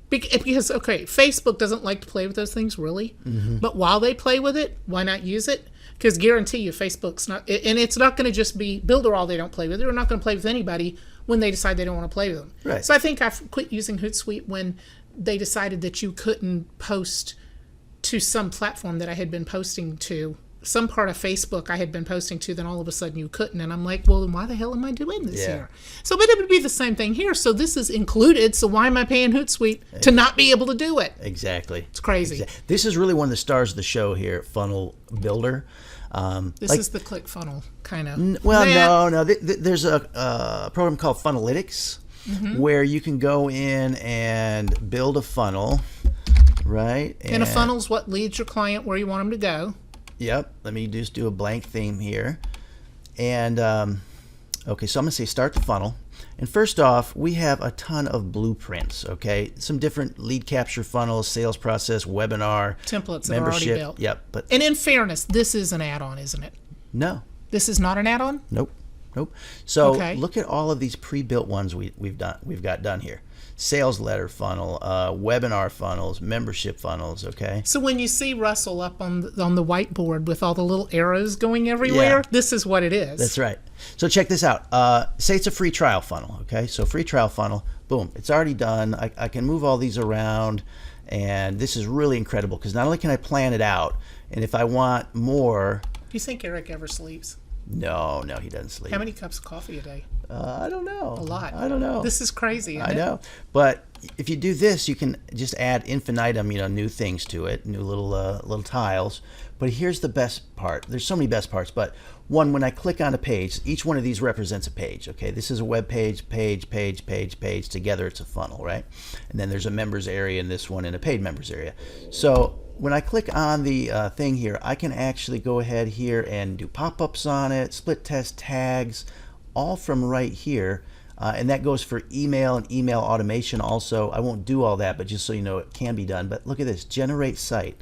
Because Facebook doesn't like to play with those things, really. But while they play with it, why not use it? Because guarantee you, Facebook's not, and it's not going to just be build or all they don't play with. They're not going to play with anybody when they decide they don't want to play with them. Right. So I think I quit using Hootsuite when they decided that you couldn't post to some platform that I had been posting to. Some part of Facebook I had been posting to, then all of a sudden you couldn't. And I'm like, well, then why the hell am I doing this here? So, but it would be the same thing here. So this is included. So why am I paying Hootsuite to not be able to do it? Exactly. It's crazy. This is really one of the stars of the show here, Funnel Builder. This is the ClickFunnels kind of. No. There's a program called Funnelytics where you can go in and build a funnel, right? And a funnel's what leads your client where you want them to go. Yep. Let me just do a blank theme here. And, okay, so I'm going to say start the funnel. And first off, we have a ton of blueprints, okay? Some different lead capture funnels, sales process, webinar, templates membership. That are already built. Yep. And in fairness, this is an add-on, isn't it? No. This is not an add-on? Nope. So look at all of these pre-built ones we've got done here. Sales letter funnel, webinar funnels, membership funnels, okay? So when you see Russell up on the whiteboard with all the little arrows going everywhere, this is what it is. That's right. So check this out. Say it's a free trial funnel, okay? So free trial funnel, boom, it's already done. I can move all these around, and this is really incredible because not only can I plan it out, and if I want more... Do you think Eric ever sleeps? No, he doesn't sleep. How many cups of coffee a day? I don't know. A lot. I don't know. This is crazy. I know. But if you do this, you can just add infinitum, new things to it, new little tiles. But here's the best part. There's so many best parts. But one, when I click on a page, each one of these represents a page. Okay, this is a web page. Together, it's a funnel, right? And then there's a members area in this one and a paid members area. So when I click on the thing here, I can actually go ahead here and do pop-ups on it, split test tags, all from right here. And that goes for email and email automation also. I won't do all that, but just so you know, it can be done. But look at this, generate site.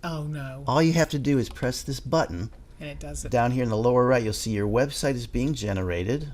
Oh no. All you have to do is press this button. And it does it. Down here in the lower right, you'll see your website is being generated.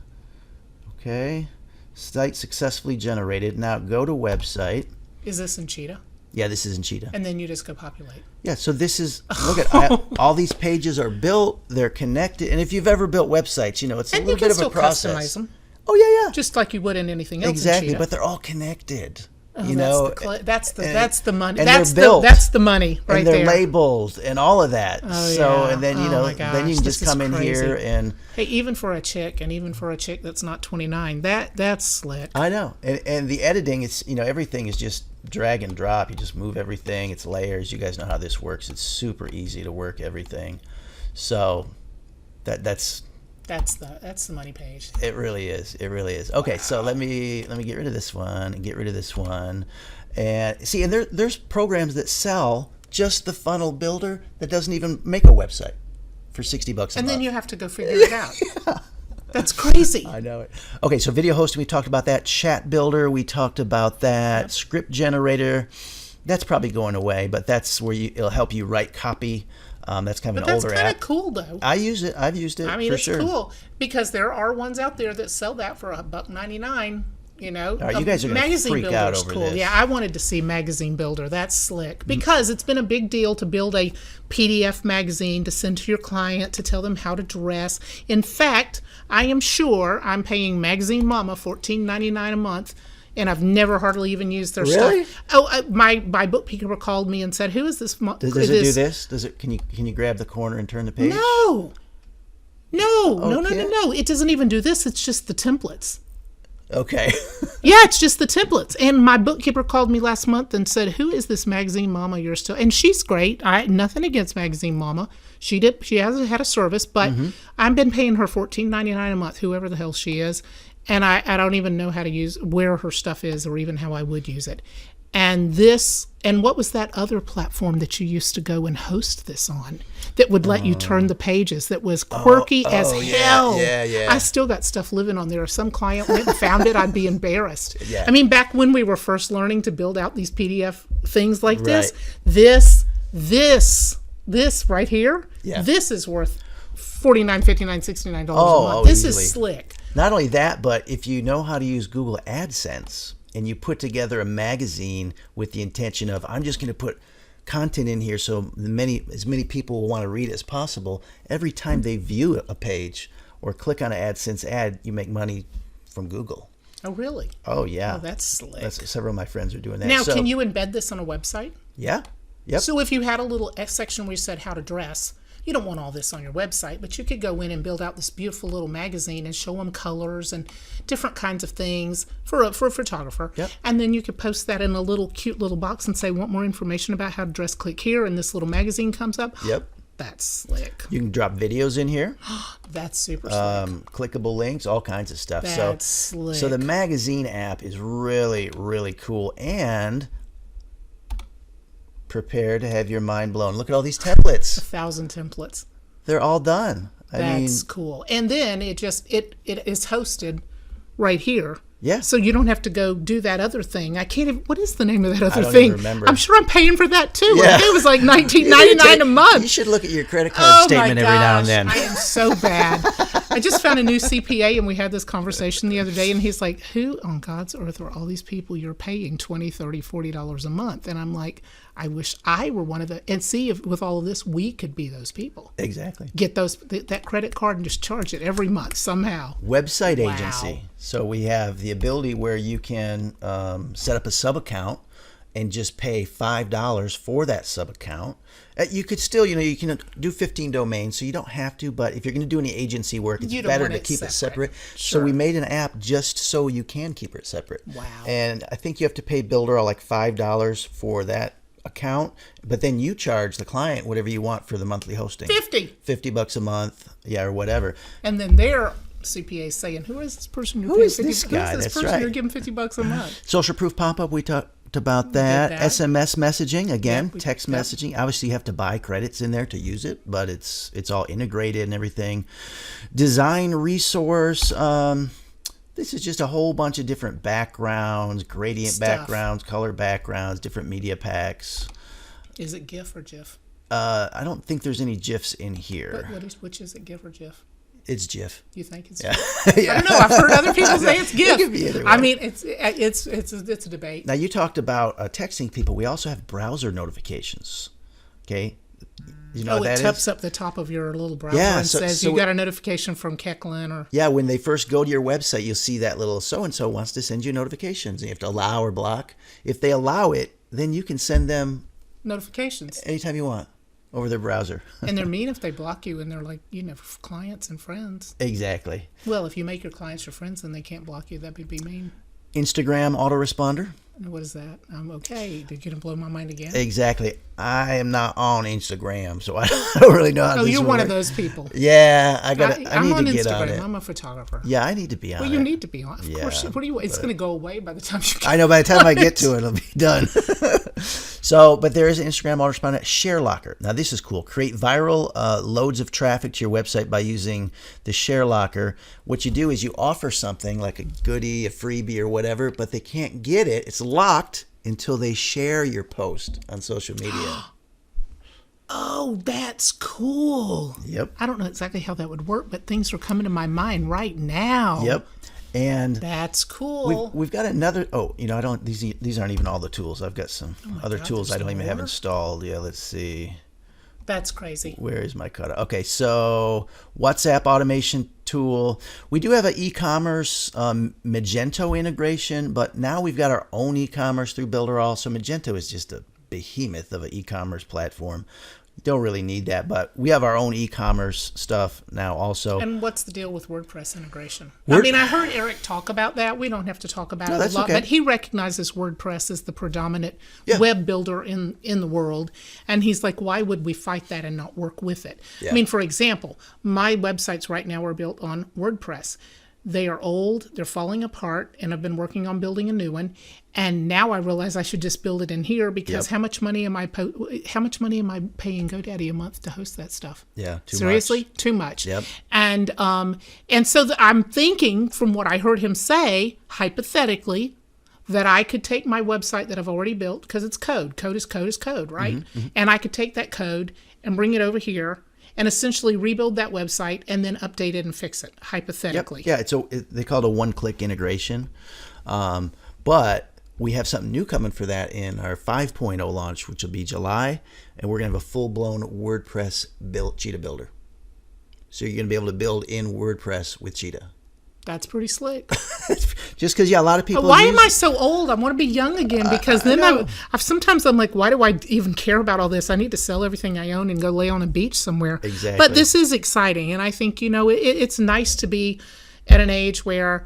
Okay. Site successfully generated. Now go to website. Is this in Cheetah? Yeah, this is in Cheetah. And then you just go populate. Yeah, so this is, look at, all these pages are built, they're connected. And if you've ever built websites, it's a little bit of a process. Customize them. Oh, yeah. Just like you would in anything else. Exactly, in Cheetah. but they're all connected. you know, that's the money. and That's they're built. that's the money right and they're there. labeled and all of that. Oh, so, yeah. and then, you Oh, know, my then you gosh, can this just is come in here crazy. and Hey, even for a chick that's not 29, that's slick. I know. And the editing, it's, you know, everything is just drag and drop. You just move everything. It's layers. You guys know how this works. It's super easy to work everything. So that's the money page. it really is. It really is. Okay, so let me get rid of this one and get rid of this one. And see, and there's programs that sell just the funnel builder that doesn't even make a website for $60 a month. And then you have to go figure it out. That's crazy. I know it. Okay, so video hosting, we talked about that. Chat builder, we talked about that. Yep. Script generator, that's probably going away, but that's where it'll help you write copy. That's kind of an older app. That's kind of cool, though. I use it. I've used it. I mean, for it's sure. cool because there are ones out there that sell that for $1.99. You know, all right, you guys are going to freak out over cool. this. Yeah, I wanted to see Magazine Builder. That's slick because it's been a big deal to build a PDF magazine to send to your client to tell them how to dress. In fact, I am sure I'm paying Magazine Mama $14.99 a month, and I've never hardly even used their Really? stuff. Oh, my bookkeeper called me and said, "Who is this?" Does it do this? Does it? Can you grab the corner and turn the page? No. No. Okay. It doesn't even do this. It's just the templates. Okay. Yeah, it's just the templates. And my bookkeeper called me last month and said, "Who is this Magazine Mama you're still?" And she's great. Nothing against Magazine Mama. She hasn't had a service, but I've been paying her $14.99 a month, whoever the hell she is. And I don't even know how to use where her stuff is or even how I would use it. And what was that other platform that you used to go and host this on that would let you turn the pages that was quirky as hell? Yeah. I still got stuff living on there. If some client went and found it, I'd be embarrassed. Yeah. I mean, back when we were first learning to build out these PDF things like Right. this right here, Yeah. this is worth $49, $59, $69 a month. This easily. is slick. Not only that, but if you know how to use Google AdSense and you put together a magazine with the intention of, I'm just going to put content in here so as many people will want to read it as possible, every time they view a page or click on an AdSense ad, you make money from Google. Oh, really? Oh, yeah. Oh, that's slick. Several of my friends are doing that. Now, So, can you embed this on a website? Yeah. Yep. So if you had a little section where you said how to dress, you don't want all this on your website, but you could go in and build out this beautiful little magazine and show them colors and different kinds of things for a photographer. Yep. And then you could post that in a little cute little box and say, want more information about how to dress, click here, and this little magazine comes up. Yep. That's slick. You can drop videos in here. That's super slick. Clickable links, all kinds of stuff. That's slick. So the magazine app is really, really cool, and prepare to have your mind blown. Look at all these templates. 1,000 templates. They're all done. That's cool. And then it is hosted right here. Yeah. So you don't have to go do that other thing. I can't even, what is the name of that other don't thing? even remember. I'm sure I'm paying for that too. Yeah. I think it was like $19.99 a month. You should look at your credit card Oh statement my every now and gosh, then. I am so bad. I just found a new CPA and we had this conversation the other day and he's like, who on God's earth are all these people you're paying $20, $30, $40 a month? And I'm like, I wish I were one of the, and see if with all of this, we could be those people. Exactly. Get that credit card and just charge it every month somehow. Website Wow. agency. So we have the ability where you can set up a sub account and just pay $5 for that sub account. You could still, you can do 15 domains, so you don't have to. But if you're going to do any agency work, it's You don't better want to it keep it separate. separate. Sure. So we made an app just so you can keep it separate. Wow. And I think you have to pay Builder like $5 for that account, but then you charge the client whatever you want for the monthly hosting. $50 a month, or whatever. And then their CPA saying, "Who is this person? Who is this guy?" Who is this That's person right. you're giving $50 a month?" Social proof pop-up, we talked about that. that. SMS messaging, again, Yep, text messaging. Obviously, you have to buy credits in there to use it, but it's all integrated and everything. Design resource. This is just a whole bunch of different backgrounds, gradient Stuff. backgrounds, color backgrounds, different media packs. Is it GIF or GIF? I don't think there's any GIFs in here. Which is it, GIF or GIF? It's GIF. You think it's Yeah. GIF? I don't know. I've heard other people say it's GIF. It could be either way. I mean, it's a debate. Now, you talked about texting people. We also have browser notifications. Okay. You know what it that taps is? up the top of your little browser Yeah, and so- says so you got a notification from Keck, Lynn, or Yeah, when they first go to your website, you'll see that little so-and-so wants to send you notifications. And you have to allow or block. If they allow it, then you can send them notifications. anytime you want over their browser. And they're mean if they block you and they're like, clients and friends. Exactly. Well, if you make your clients your friends, then they can't block you. That'd be mean. Instagram autoresponder. What is that? Okay. Did you gonna blow my mind again? Exactly. I am not on Instagram, so I don't really know how Oh, this you're one of works. those people. Yeah, I I'm need on to get Instagram. on it. I'm a photographer. Yeah, I need to be on Well, it. you need to be on. Of Yeah, course. What do you? It's going to go away by the time you get I know by the time I get to it, it'll be done. So, but there is an Instagram autoresponder, Share Locker. Now, this is cool. Create viral loads of traffic to your website by using the Share Locker. What you do is you offer something like a goodie, a freebie, or whatever, but they can't get it. It's locked until they share your post on social media. Oh, that's cool. Yep. I don't know exactly how that would work, but things are coming to my mind right now. Yep. And That's cool. we've got another. Oh, I don't. These aren't even all the tools. I've got some other God, tools I there's don't even have more? installed. Yeah, let's see. That's crazy. Where is my cutout? Okay, so WhatsApp automation tool. We do have an e-commerce Magento integration, but now we've got our own e-commerce through Builderall. So Magento is just a behemoth of an e-commerce platform. Don't really need that, but we have our own e-commerce stuff now also. And what's the deal with WordPress integration? I mean, I heard Eric talk about that. We don't have to talk about it a that's lot, okay. but he recognizes WordPress as the predominant Yeah. web builder in the world. And he's like, why would we fight that and not work with it? Yeah. I mean, for example, my websites right now are built on WordPress. They are old, they're falling apart, and I've been working on building a new one. And now I realize I should just build it in here because Yep. how much money am I paying GoDaddy a month to host that stuff? Yeah, too Seriously, much. too much. Yep. And so I'm thinking, from what I heard him say, hypothetically, that I could take my website that I've already built, because it's code. Code is code is code, right? Mm-hmm, And I could take that code and bring it over here and essentially rebuild that website and then update it and fix it, hypothetically. Yeah, they call it a one-click integration. But we have something new coming for that in our 5.0 launch, which will be July, and we're going to have a full-blown WordPress Cheetah builder. So you're going to be able to build in WordPress with Cheetah. That's pretty slick. Just because, a lot of people Why use am I so old? I want to be young again, because then I've sometimes I'm like, why do I even care about all this? I need to sell everything I own and go lay on a beach somewhere. Exactly. But this is exciting, and I think it's nice to be at an age where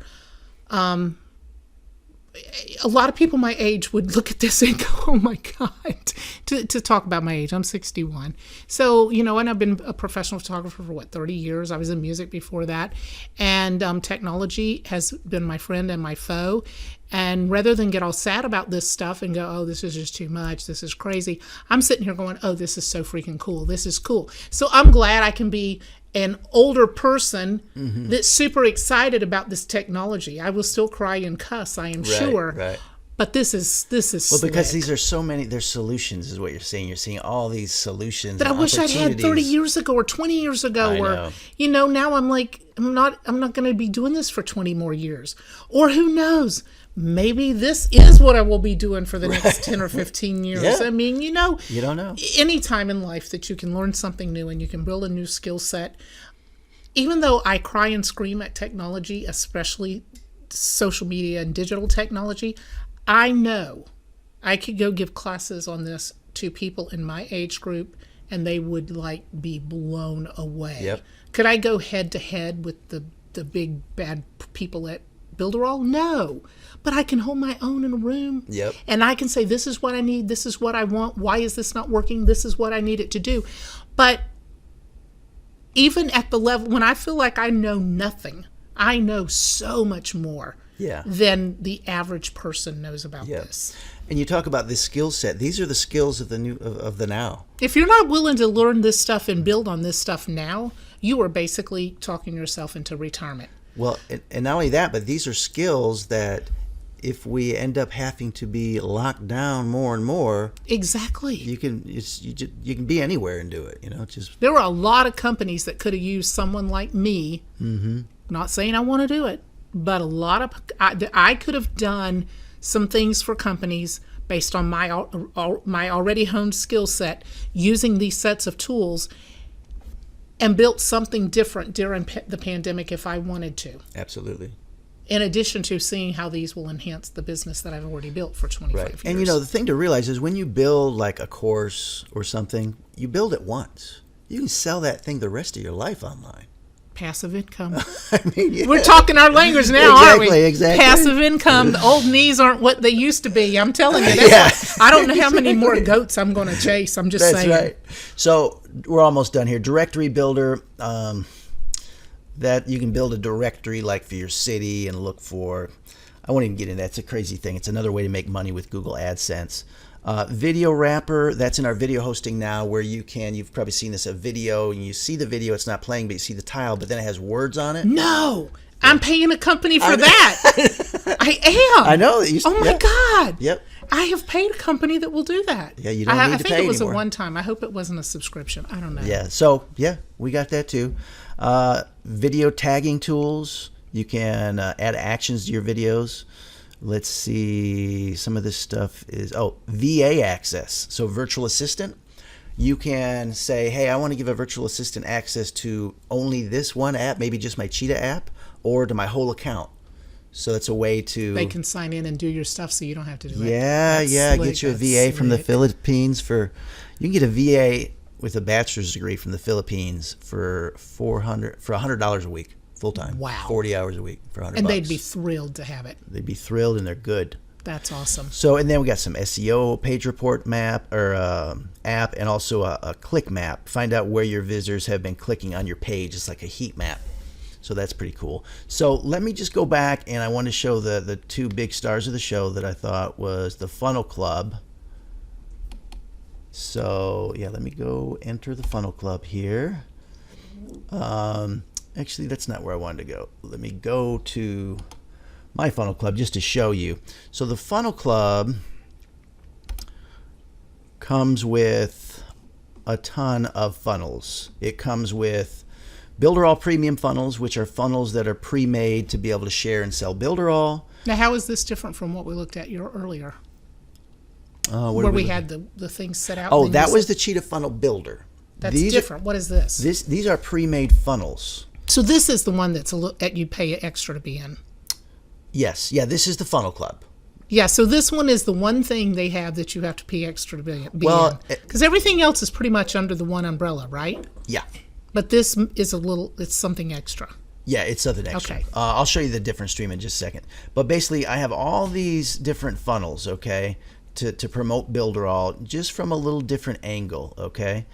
a lot of people my age would look at this and go, oh my God, to talk about my age. I'm 61. So, and I've been a professional photographer for 30 years. I was in music before that. And technology has been my friend and my foe. And rather than get all sad about this stuff and go, oh, this is just too much, this is crazy, I'm sitting here going, oh, this is so freaking cool. This is cool. So I'm glad I can be an older person that's super excited about this technology. I will still cry and cuss, I am sure. Right. But this is Well, because slick. these are so many, there's solutions is what you're saying. You're seeing all these solutions. that I and wish I'd had 30 opportunities. years ago or 20 years ago. I Or, know. now I'm like, I'm not going to be doing this for 20 more years. Or who knows? Maybe this is what I will be doing for the next 10 or 15 years. Yeah. I mean, You don't know. any time in life that you can learn something new and you can build a new skill set, even though I cry and scream at technology, especially social media and digital technology, I know I could go give classes on this to people in my age group and they would be blown away. Yep. Could I go head to head with the big bad people at Builderall? No. But I can hold my own in a room. Yep. And I can say, this is what I need, this is what I want, why is this not working, this is what I need it to do. But even at the level, when I feel like I know nothing, I know so much more than the average person knows about this. And you talk about this skill set. These are the skills of the now. If you're not willing to learn this stuff and build on this stuff now, you are basically talking yourself into retirement. Well, and not only that, but these are skills that if we end up having to be locked down more and more, Exactly. you can be anywhere and do it. Just There were a lot of companies that could have used someone like me. Mm-hmm. Not saying I want to do it, but a lot of I could have done some things for companies based on my already honed skill set, using these sets of tools, and built something different during the pandemic if I wanted to. Absolutely. In addition to seeing how these will enhance the business that I've already built for 25 years. And the thing to realize is when you build like a course or something, you build it once. You can sell that thing the rest of your life online. Passive income. I mean, yeah. We're talking our language now, aren't we? Exactly. Passive income. The old knees aren't what they used to be. I'm telling you. That's why I don't know how many more goats I'm going to chase. I'm just saying. That's right. So we're almost done here. Directory builder. That you can build a directory like for your city and look for. I won't even get into that. It's a crazy thing. It's another way to make money with Google AdSense. Video wrapper, that's in our video hosting now, where you've probably seen this, a video, and you see the video, it's not playing, but you see the tile, but then it has words on it. No, I'm paying a company for that. I am. I know. Oh my God. Yep. I have paid a company that will do that. Yeah, you don't need to pay I think it was anymore. a one-time. I hope it wasn't a subscription. I don't know. Yeah, so, we got that too. Video tagging tools. You can add actions to your videos. Let's see. Some of this stuff is, VA access. So virtual assistant. You can say, hey, I want to give a virtual assistant access to only this one app, maybe just my Cheetah app, or to my whole account. So that's a way to... They can sign in and do your stuff so you don't have to do it. Yeah, get you a VA from the Philippines for... You can get a VA with a bachelor's degree from the Philippines for $100 a week, full time. Wow. 40 hours a week for $100. And they'd be thrilled to have it. They'd be thrilled, and they're good. That's awesome. So, and then we got some SEO page report map or app, and also a click map. Find out where your visitors have been clicking on your page. It's like a heat map. So that's pretty cool. So let me just go back, and I want to show the two big stars of the show that I thought was the Funnel Club. So yeah, let me go enter the Funnel Club here. Actually, that's not where I wanted to go. Let me go to my Funnel Club just to show you. So the Funnel Club comes with a ton of funnels. It comes with Builderall Premium funnels, which are funnels that are pre-made to be able to share and sell Builderall. Now, how is this different from what we looked at earlier? Where we had the things set out? Oh, that was the Cheetah Funnel Builder. That's different. What is this? These are pre-made funnels. So this is the one that's that you pay extra to be in? Yes. Yeah, this is the Funnel Club. Yeah, so this one is the one thing they have that you have to pay extra to be in. Because everything else is pretty much under the one umbrella, right? Yeah. But this is it's something extra. Yeah, it's something extra. Okay. I'll show you the different stream in just a second. But basically, I have all these different funnels, okay, to promote Builderall just from a little different angle, okay?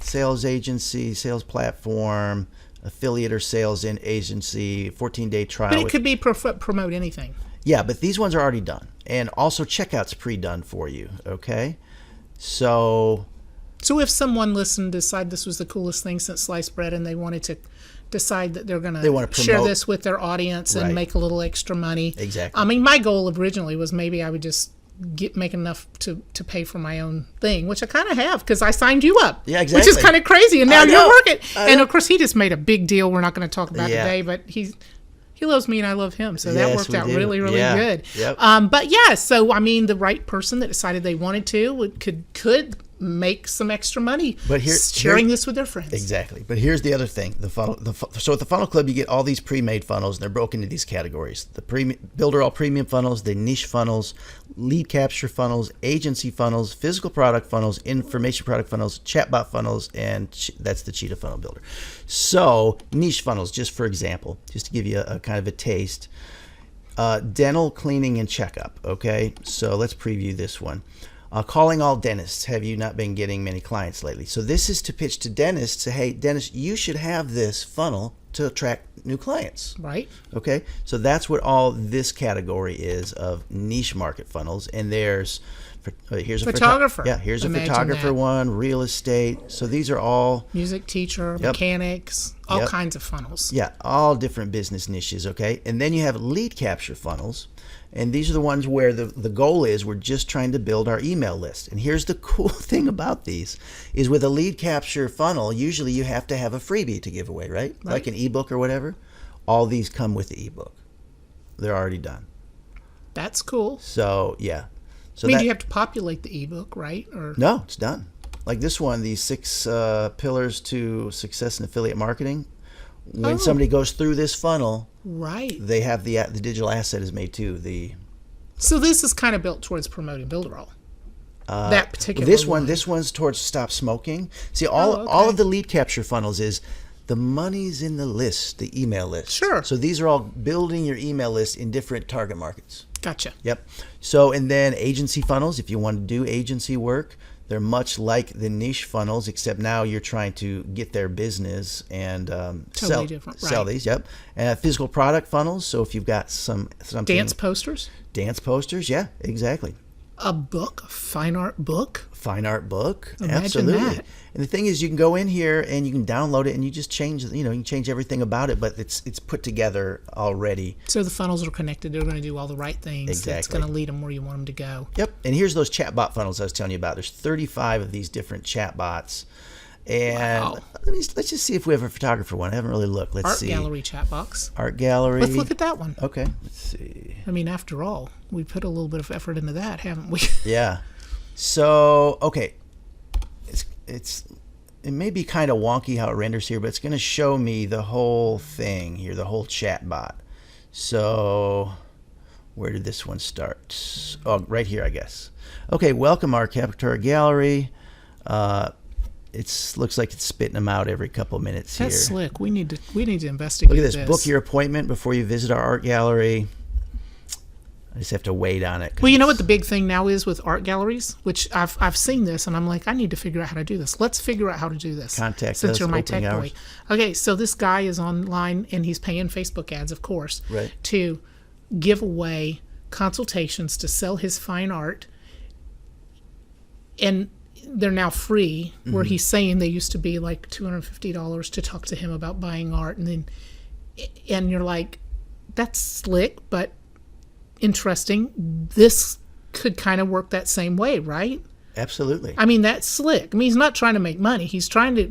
Sales agency, sales platform, affiliate or sales agency, 14-day trial. But it could be promote anything. Yeah, but these ones are already done. And also checkout's pre-done for you, okay? So if someone listened, decide this was the coolest thing since sliced bread, and they wanted to decide that they're going to share this with their audience and make a little extra money. Exactly. I mean, my goal originally was maybe I would just make enough to pay for my own thing, which I kind of have because I signed you up. Yeah, exactly. Which is kind of crazy, and now you're working. And of course, he just made a big deal. We're not going to talk about today, but he loves me and I love him, so that worked out really, really good. Yep. But yeah, so I mean, the right person that decided they wanted to could make some extra money sharing this with their friends. Exactly. But here's the other thing: so at the Funnel Club, you get all these pre-made funnels, and they're broken into these categories: the Builderall Premium funnels, the niche funnels, lead capture funnels, agency funnels, physical product funnels, information product funnels, chatbot funnels, and that's the Cheetah Funnel Builder. So niche funnels, just for example, just to give you a kind of a taste. Dental cleaning and checkup. Okay, so let's preview this one. Calling all dentists. Have you not been getting many clients lately? So this is to pitch to dentists. Say, hey, dentist, you should have this funnel to attract new clients. Right. Okay. So that's what all this category is of niche market funnels. And here's a photographer. Here's a photographer one. Real estate. So these are all music teacher, mechanics, all kinds of funnels. Yeah, all different business niches. Okay. And then you have lead capture funnels. And these are the ones where the goal is we're just trying to build our email list. And here's the cool thing about these is with a lead capture funnel, usually you have to have a freebie to give away, right? Like an ebook or whatever. All these come with the ebook. They're already done. That's cool. So yeah. So I mean, do you have to populate the ebook, right? Or no, it's done. Like this one, the 6 pillars to success in affiliate marketing. When somebody goes through this funnel, right, they have the digital asset is made too. So this is kind of built towards promoting Builderall. That particular this one's towards stop smoking. See, all of the lead capture funnels is the money's in the list, the email list. Sure. So these are all building your email list in different target markets. Gotcha. Yep. So, and then agency funnels, if you want to do agency work, they're much like the niche funnels, except now you're trying to get their business and Totally different, sell right. these. Yep. And physical product funnels. So if you've got something. Dance posters. Dance posters. Yeah, exactly. A book, a fine art book. Fine art book. Imagine Absolutely. that. And the thing is, you can go in here and you can download it and you just change, you can change everything about it, but it's put together already. So the funnels are connected. They're going to do all the right things. Exactly. It's going to lead them where you want them to go. Yep. And here's those chatbot funnels I was telling you about. There's 35 of these different chatbots. And Wow. let's just see if we have a photographer one. I haven't really looked. Let's see. Art gallery chat box. Art gallery. Let's look at that one. Okay. Let's see. I mean, after all, we put a little bit of effort into that, haven't we? Yeah. So, okay. It may be kind of wonky how it renders here, but it's going to show me the whole thing here, the whole chat bot. So, where did this one start? Oh, right here, I guess. Okay, welcome our capture gallery. It looks like it's spitting them out every couple minutes here. That's slick. We need to investigate Look at this. Book your appointment before you visit our art gallery. I just have to wait on it. Well, you know what the big thing now is with art galleries, which I've seen this, and I'm like, I need to figure out how to do this. Let's figure out how to do this. Contact since us, you're my opening tech hours. boy. Okay, so this guy is online, and he's paying Facebook ads, of course, Right. to give away consultations to sell his fine art, and they're now free. Where he's saying they used to be like $250 to talk to him about buying art, and you're like, that's slick, but interesting. This could kind of work that same way, right? Absolutely. I mean, that's slick. I mean, he's not trying to make money. He's trying to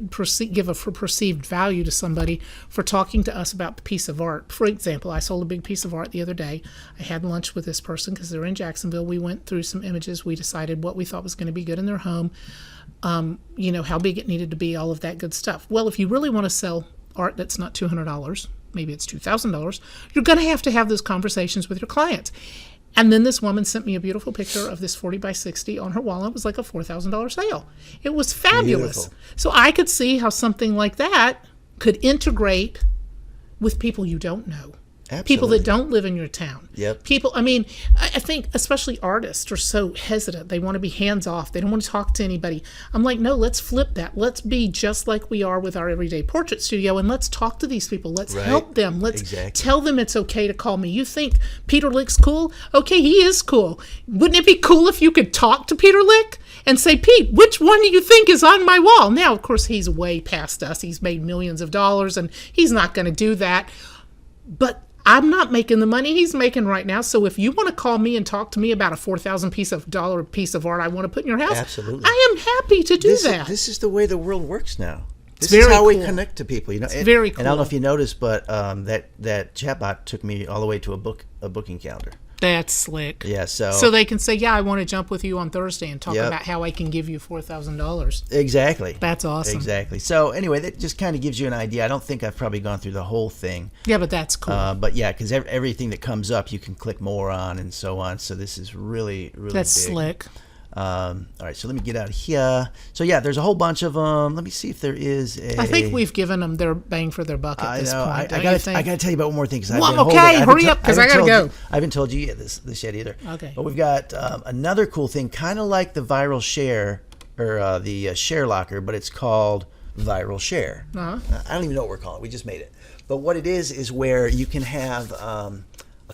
give a perceived value to somebody for talking to us about the piece of art. For example, I sold a big piece of art the other day. I had lunch with this person because they're in Jacksonville. We went through some images. We decided what we thought was going to be good in their home, how big it needed to be, all of that good stuff. Well, if you really want to sell art that's not $200, maybe it's $2,000, you're going to have those conversations with your clients. And then this woman sent me a beautiful picture of this 40 by 60 on her wall. It was like a $4,000 sale. It was fabulous. Beautiful. So I could see how something like that could integrate with people you don't know. Absolutely. People that don't live in your town. Yep. People, I mean, I think especially artists are so hesitant. They want to be hands off. They don't want to talk to anybody. I'm like, no, let's flip that. Let's be just like we are with our everyday portrait studio, and let's talk to these people. Let's Right. help them. Let's Exactly. tell them it's okay to call me. You think Peter Lick's cool? Okay, he is cool. Wouldn't it be cool if you could talk to Peter Lick and say, Pete, which one do you think is on my wall? Now, of course, he's way past us. He's made millions of dollars, and he's not going to do that. But I'm not making the money he's making right now. So if you want to call me and talk to me about a $4,000 piece of art I want to put in your house, Absolutely. I am happy to do that. This is the way the world works now. This very is how we cool. connect to people. It's very And I don't know cool. if you noticed, but that chatbot took me all the way to a booking calendar. That's slick. Yeah. So they can say, yeah, I want to jump with you on Thursday and talk Yep. about how I can give you $4,000. Exactly. That's awesome. Exactly. So anyway, that just kind of gives you an idea. I don't think I've probably gone through the whole thing. Yeah, but that's cool. But yeah, because everything that comes up, you can click more on and so on. So this is really, really That's big. slick. All right, so let me get out of here. So yeah, there's a whole bunch of them. Let me see if there is a. I think we've given them their bang for their buck at I this know. point. I gotta tell you about one more thing because I've Well, been okay, holding. I haven't hurry up, 'cause I gotta go. I haven't told you yet this yet either. Okay. But we've got another cool thing, kind of like the viral share or the share locker, but it's called viral share. Uh-huh. I don't even know what we're calling it. We just made it. But what it is where you can have a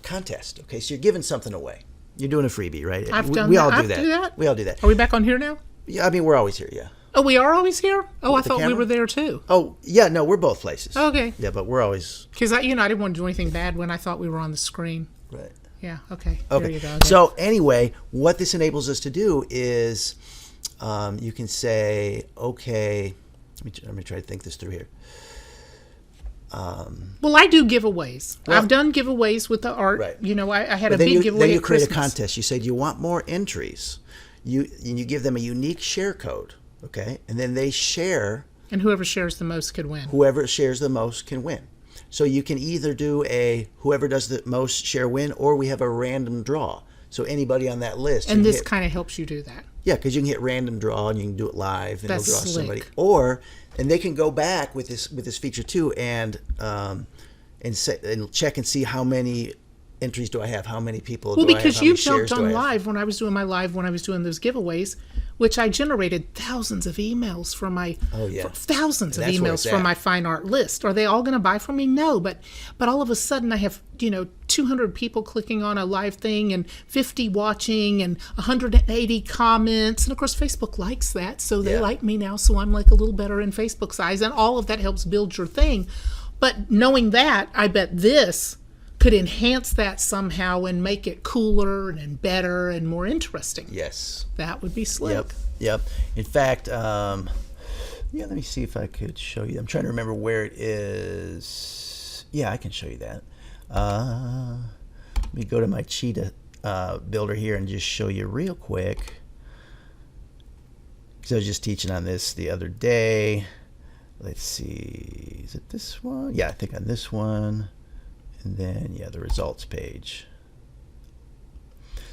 contest. Okay, so you're giving something away. You're doing a freebie, right? I've we, done we that. all do I've that. do that. We all do that. Are we back on here now? Yeah, I mean we're always here. Yeah. Oh, we are always here? Oh, I the thought we camera? were there too. Oh yeah, no, we're both places. Okay. Yeah, but we're always Because I didn't want to do anything bad when I thought we were on the screen. right. Yeah, okay. Okay. There you go. Okay. So anyway, what this enables us to do is you can say, okay, let me try to think this through here. Well, I do giveaways. I've done giveaways with the art. Right. I had But a big giveaway then you at create Christmas. a contest. You say, do you want more entries? And you give them a unique share code, okay? And then they share. And whoever shares the most could win. Whoever shares the most can win. So you can either do whoever does the most share win, or we have a random draw. So anybody on that list. And this kind of helps you do that. Yeah, because you can hit random draw and you can do it live and That's it'll draw slick. somebody. And they can go back with this feature too and check and see how many entries do I have, how many people do I have, because how many you shares jumped do I on have. live when I was doing my live, when I was doing those giveaways, which I generated thousands of emails from my thousands of That's where emails it's from at. my fine art list. Are they all going to buy from me? No, but all of a sudden I have 200 people clicking on a live thing and 50 watching and 180 comments, and of course Facebook likes that, so they like me now, so I'm like a little better in Facebook's eyes, and all of that helps build your thing. But knowing that, I bet this could enhance that somehow and make it cooler and better and more interesting. Yes. That would be slick. Yep. In fact, let me see if I could show you. I'm trying to remember where it is. Yeah, I can show you that. Let me go to my Cheetah builder here and just show you real quick. Because I was just teaching on this the other day. Let's see. Is it this one? Yeah, I think on this one. And then, the results page.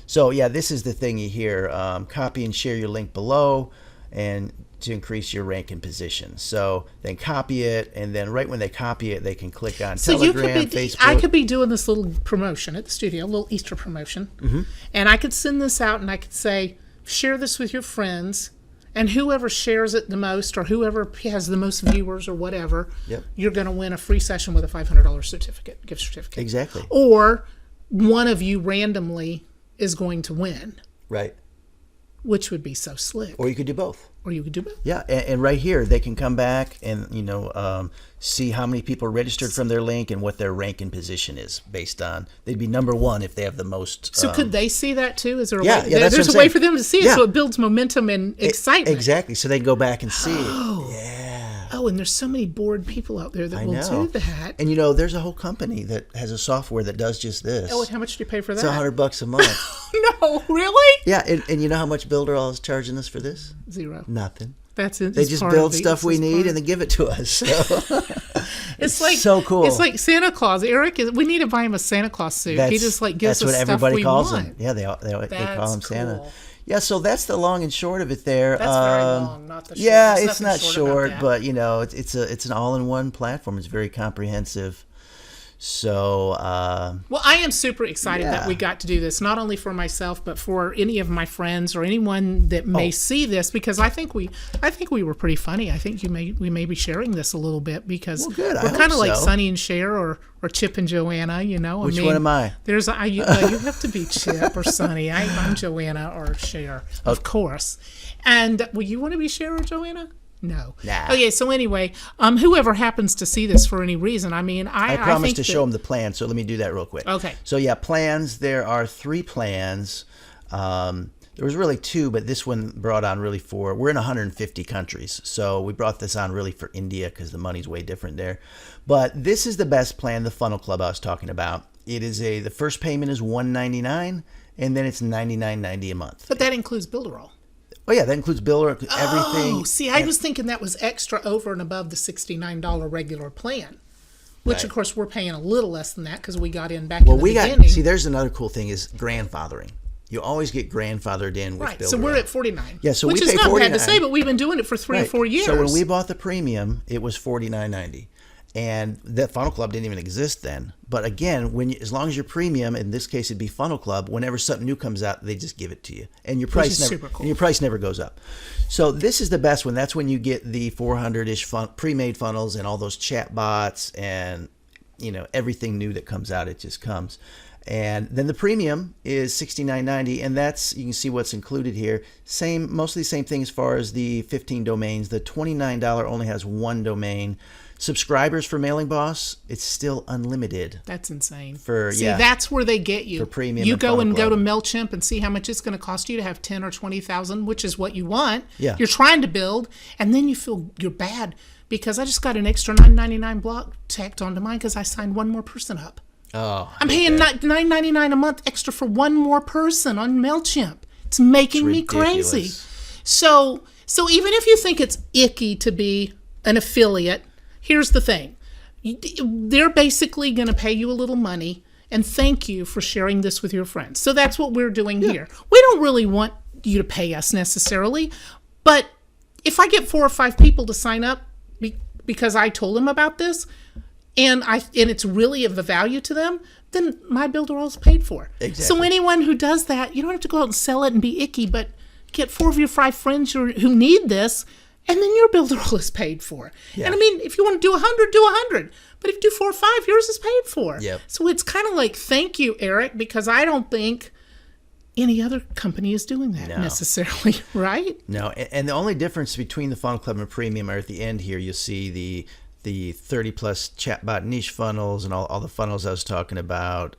So, this is the thingy here. Copy and share your link below and to increase your rank and position. So, then copy it, and then right when they copy it, they can click on Telegram, Facebook. I could be doing this little promotion at the studio, a little Easter promotion, and I could send this out and I could say, share this with your friends. And whoever shares it the most, or whoever has the most viewers or whatever, you're going to win a free session with a $500 gift certificate. Exactly. Or one of you randomly is going to win. Right. Which would be so slick. Or you could do both. Yeah, and right here they can come back and see how many people registered from their link and what their rank and position is based on. They'd be number one if they have the most. So could they see that too? Is there a way? That's There's what I'm a way saying. for them to see it, so it builds momentum and excitement. Exactly. So they can go back and see. Oh, and the's so many bored people out there that will do that. And there's a whole company that has a software that does just this. Oh, and how much do you pay for that? It's $100 a month. No, really? Yeah, and you know how much Builderall is charging us for this? Zero. Nothing. That's it. They just build stuff we need and then give it to us. So. It's like so cool. It's like Santa Claus. Eric, we need to buy him a Santa Claus suit. He just gives us what stuff everybody we calls want. him. Yeah, they call him Santa. Cool. Yeah, so that's the long and short of it there. That's very long, not the short. Yeah, There's it's nothing not short, short, but it's an all-in-one platform. It's very comprehensive. So, well, I am super excited that we got to do this, not only for myself, but for any of my friends or anyone that may see this, because I think we were pretty funny. I think we may be sharing this a little bit because we're kind of like Sonny and Cher or Chip and Joanna. Which one am I? You have to be Chip or Sonny. I'm Joanna or Cher, of course. And you want to be Cher or Joanna? No. Nah. Okay, so anyway, whoever happens to see this for any reason, I promised to show them the plan, so let me do that real quick. Okay. So plans. There are 3 plans. There was really 2, but this one brought on really 4. We're in 150 countries, so we brought this on really for India because the money's way different there. But this is the best plan, the Funnel Club I was talking about. It is the first payment is $199, and then it's $99.90 a month. But that includes Builderall. Oh, yeah, that includes Builder, everything. Oh, see, I was thinking that was extra over and above the $69 regular plan, which, of course, we're paying a little less than that because we got in back in the beginning. See, there's another cool thing is grandfathering. You always get grandfathered in with Builder. So we're at $49. Yeah, so which we is pay not $49. bad to say, but we've been doing it for 3 or 4 years. So when we bought the premium, it was $49.90. And that Funnel Club didn't even exist then. But again, as long as your premium, in this case it'd be Funnel Club, whenever something new comes out, they just give it to you, and your price never goes up. So this is the best one. That's when you get the 400-ish pre-made funnels and all those chat bots and everything new that comes out. It just comes. And then the premium is $69.90, and that's, you can see what's included here. Mostly the same thing as far as the 15 domains. The $29 only has 1 domain. Subscribers for Mailing Boss, it's still unlimited. That's insane. See, that's where they get you. For premium, you and go Funnel to Club. MailChimp and see how much it's going to cost you to have 10 or 20,000, which is what you want. Yeah. You're trying to build, and then you feel you're bad because I just got an extra $9.99 block tacked onto mine because I signed one more person up. Oh, I'm paying $9.99 a month extra for one more person on MailChimp. It's making me crazy. So even if you think it's icky to be an affiliate, here's the thing. They're basically going to pay you a little money and thank you for sharing this with your friends. So that's what we're doing here. We don't really want you to pay us necessarily, but if I get 4 or 5 people to sign up because I told them about this, and it's really of a value to them, then my builder is paid for. Exactly. So anyone who does that, you don't have to go out and sell it and be icky, but get 4 of your 5 friends who need this, and then your builder is paid for. Yeah. And I mean, if you want to do 100, do 100. But if you do 4 or 5, yours is paid for. Yep. So it's kind of like, thank you, Eric, because I don't think any other company is doing that necessarily, right? No, and the only difference between the Funnel Club and Premium are at the end here, you'll see the 30-plus chatbot niche funnels and all the funnels I was talking about.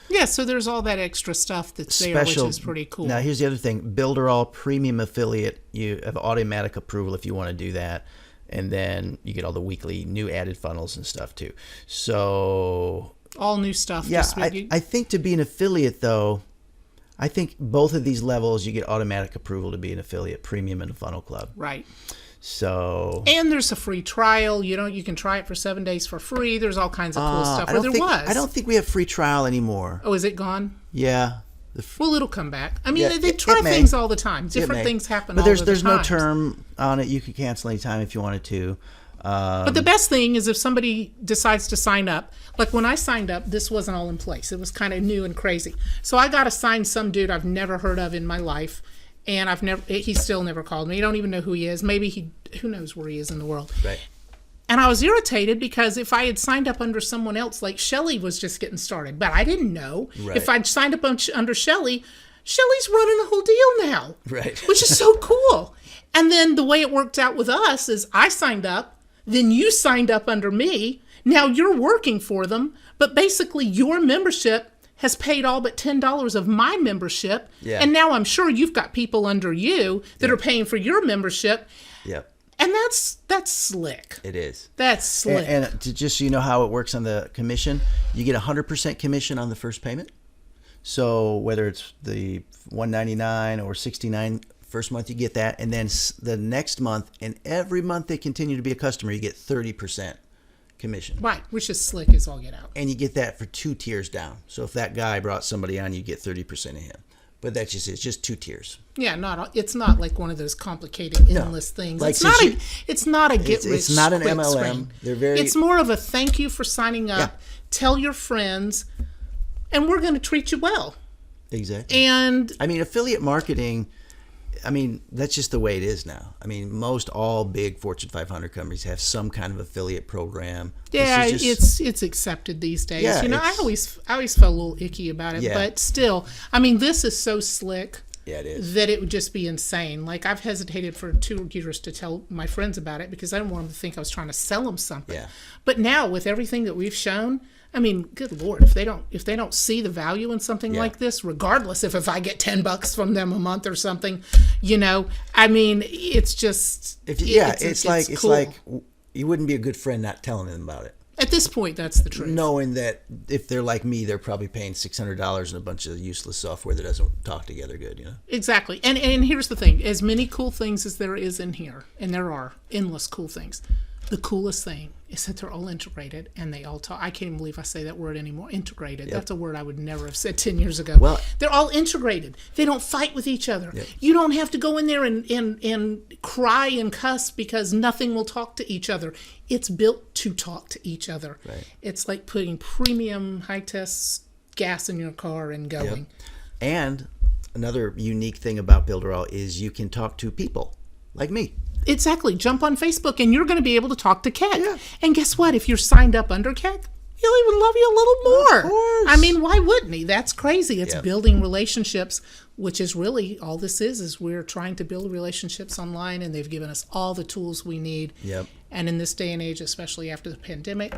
Yeah, so there's all that extra stuff that's there, which is pretty cool. Now, here's the other thing. Builderall Premium Affiliate, you have automatic approval if you want to do that. And then you get all the weekly new added funnels and stuff, too. So all new stuff. Yeah, I think to be an affiliate, though, I think both of these levels, you get automatic approval to be an affiliate, Premium and Funnel Club. Right. So, and there's a free trial. You can try it for 7 days for free. There's all kinds of cool stuff. I don't think we have free trial anymore. Oh, is it gone? Yeah. Well, it'll come back. I mean, they try things all the time. Different things happen all the time. But there's no term on it. You can cancel anytime if you wanted to. But the best thing is if somebody decides to sign up. Like when I signed up, this wasn't all in place. It was kind of new and crazy. So I got assigned some dude I've never heard of in my life. And he's still never called me. I don't even know who he is. Maybe who knows where he is in the world. Right. And I was irritated because if I had signed up under someone else, like Shelly was just getting started, but I didn't know. Right. If I'd signed up under Shelly's running the whole deal now. Right. Which is so cool. And then the way it worked out with us is I signed up, then you signed up under me. Now you're working for them, but basically your membership has paid all but $10 of my membership. Yeah. And now I'm sure you've got people under you that are paying for your membership. Yep. And that's slick. It is. That's slick. And just so you know how it works on the commission, you get 100% commission on the first payment. So whether it's the $199 or $69 first month, you get that. And then the next month, and every month they continue to be a customer, you get 30% commission. Right, which is slick as all get out. And you get that for 2 tiers down. So if that guy brought somebody on, you get 30% of him. But that's it's just 2 tiers. Yeah, it's not like one of those complicated endless things. Like it's not a get rich It's not an MLM. Screen. They're it's more of a thank you for signing up. Yeah. Tell your friends, and we're going to treat you well. Exactly. And I mean, affiliate marketing, I mean, that's just the way it is now. I mean, most all big Fortune 500 companies have some kind of affiliate program. Yeah, it's accepted these days. Yeah, I always felt a little icky about it, but still, I mean, this is so slick. Yeah, it is. That it would just be insane. Like, I've hesitated for 2 years to tell my friends about it because I didn't want them to think I was trying to sell them something. Yeah. But now, with everything that we've shown, I mean, good Lord, if they don't see the value in something like this, regardless if I get $10 from them a month or something, I mean, it's just it's cool. like you wouldn't be a good friend not telling them about it. At this point, that's the truth. Knowing that if they're like me, they're probably paying $600 in a bunch of useless software that doesn't talk together good, Exactly. And here's the thing. As many cool things as there is in here, and there are endless cool things, the coolest thing is that they're all integrated and they all talk. I can't even believe I say that word anymore. Integrated. Yep. That's a word I would never have said 10 years ago. Well, they're all integrated. They don't fight with each other. Yep. You don't have to go in there and cry and cuss because nothing will talk to each other. It's built to talk to each other. Right. It's like putting premium high-test gas in your car and going. Yep. And another unique thing about Builderall is you can talk to people like me. Exactly. Jump on Facebook and you're going to be able to talk to Keck. Yeah. And guess what? If you're signed up under Keck, he'll even love you a little more. Of course. I mean, why wouldn't he? That's crazy. It's Yep. building relationships, which is really all this is we're trying to build relationships online, and they've given us all the tools we need. Yep. And in this day and age, especially after the pandemic,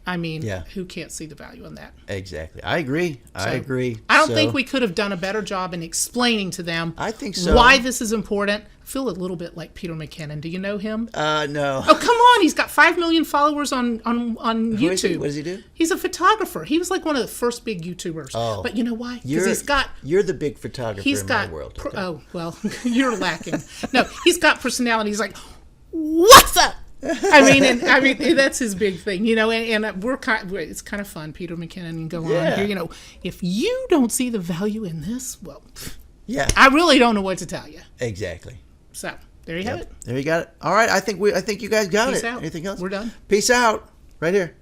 I mean, Yeah. who can't see the value in that? Exactly. I agree. I So, agree. I don't So, think we could have done a better job in explaining to them I think so. why this is important. I feel a little bit like Peter McKinnon. Do you know him? No. Oh, come on. He's got 5 million followers on YouTube. Who is he? What does he do? He's a photographer. He was like one of the first big YouTubers. Oh. But you know why? Because You're the big photographer he's in got my world. oh, well, you're lacking. No, he's got personality. He's like, what's up? I mean, that's his big thing, you know. And it's kind of fun. Peter McKinnon can go on here, you know. If you don't see the value in this, well, Yeah. I really don't know what to tell you. Exactly. So there you have it. There you got it. All right. I think you guys got Peace it. out. Anything else? We're done. Peace out. Right here.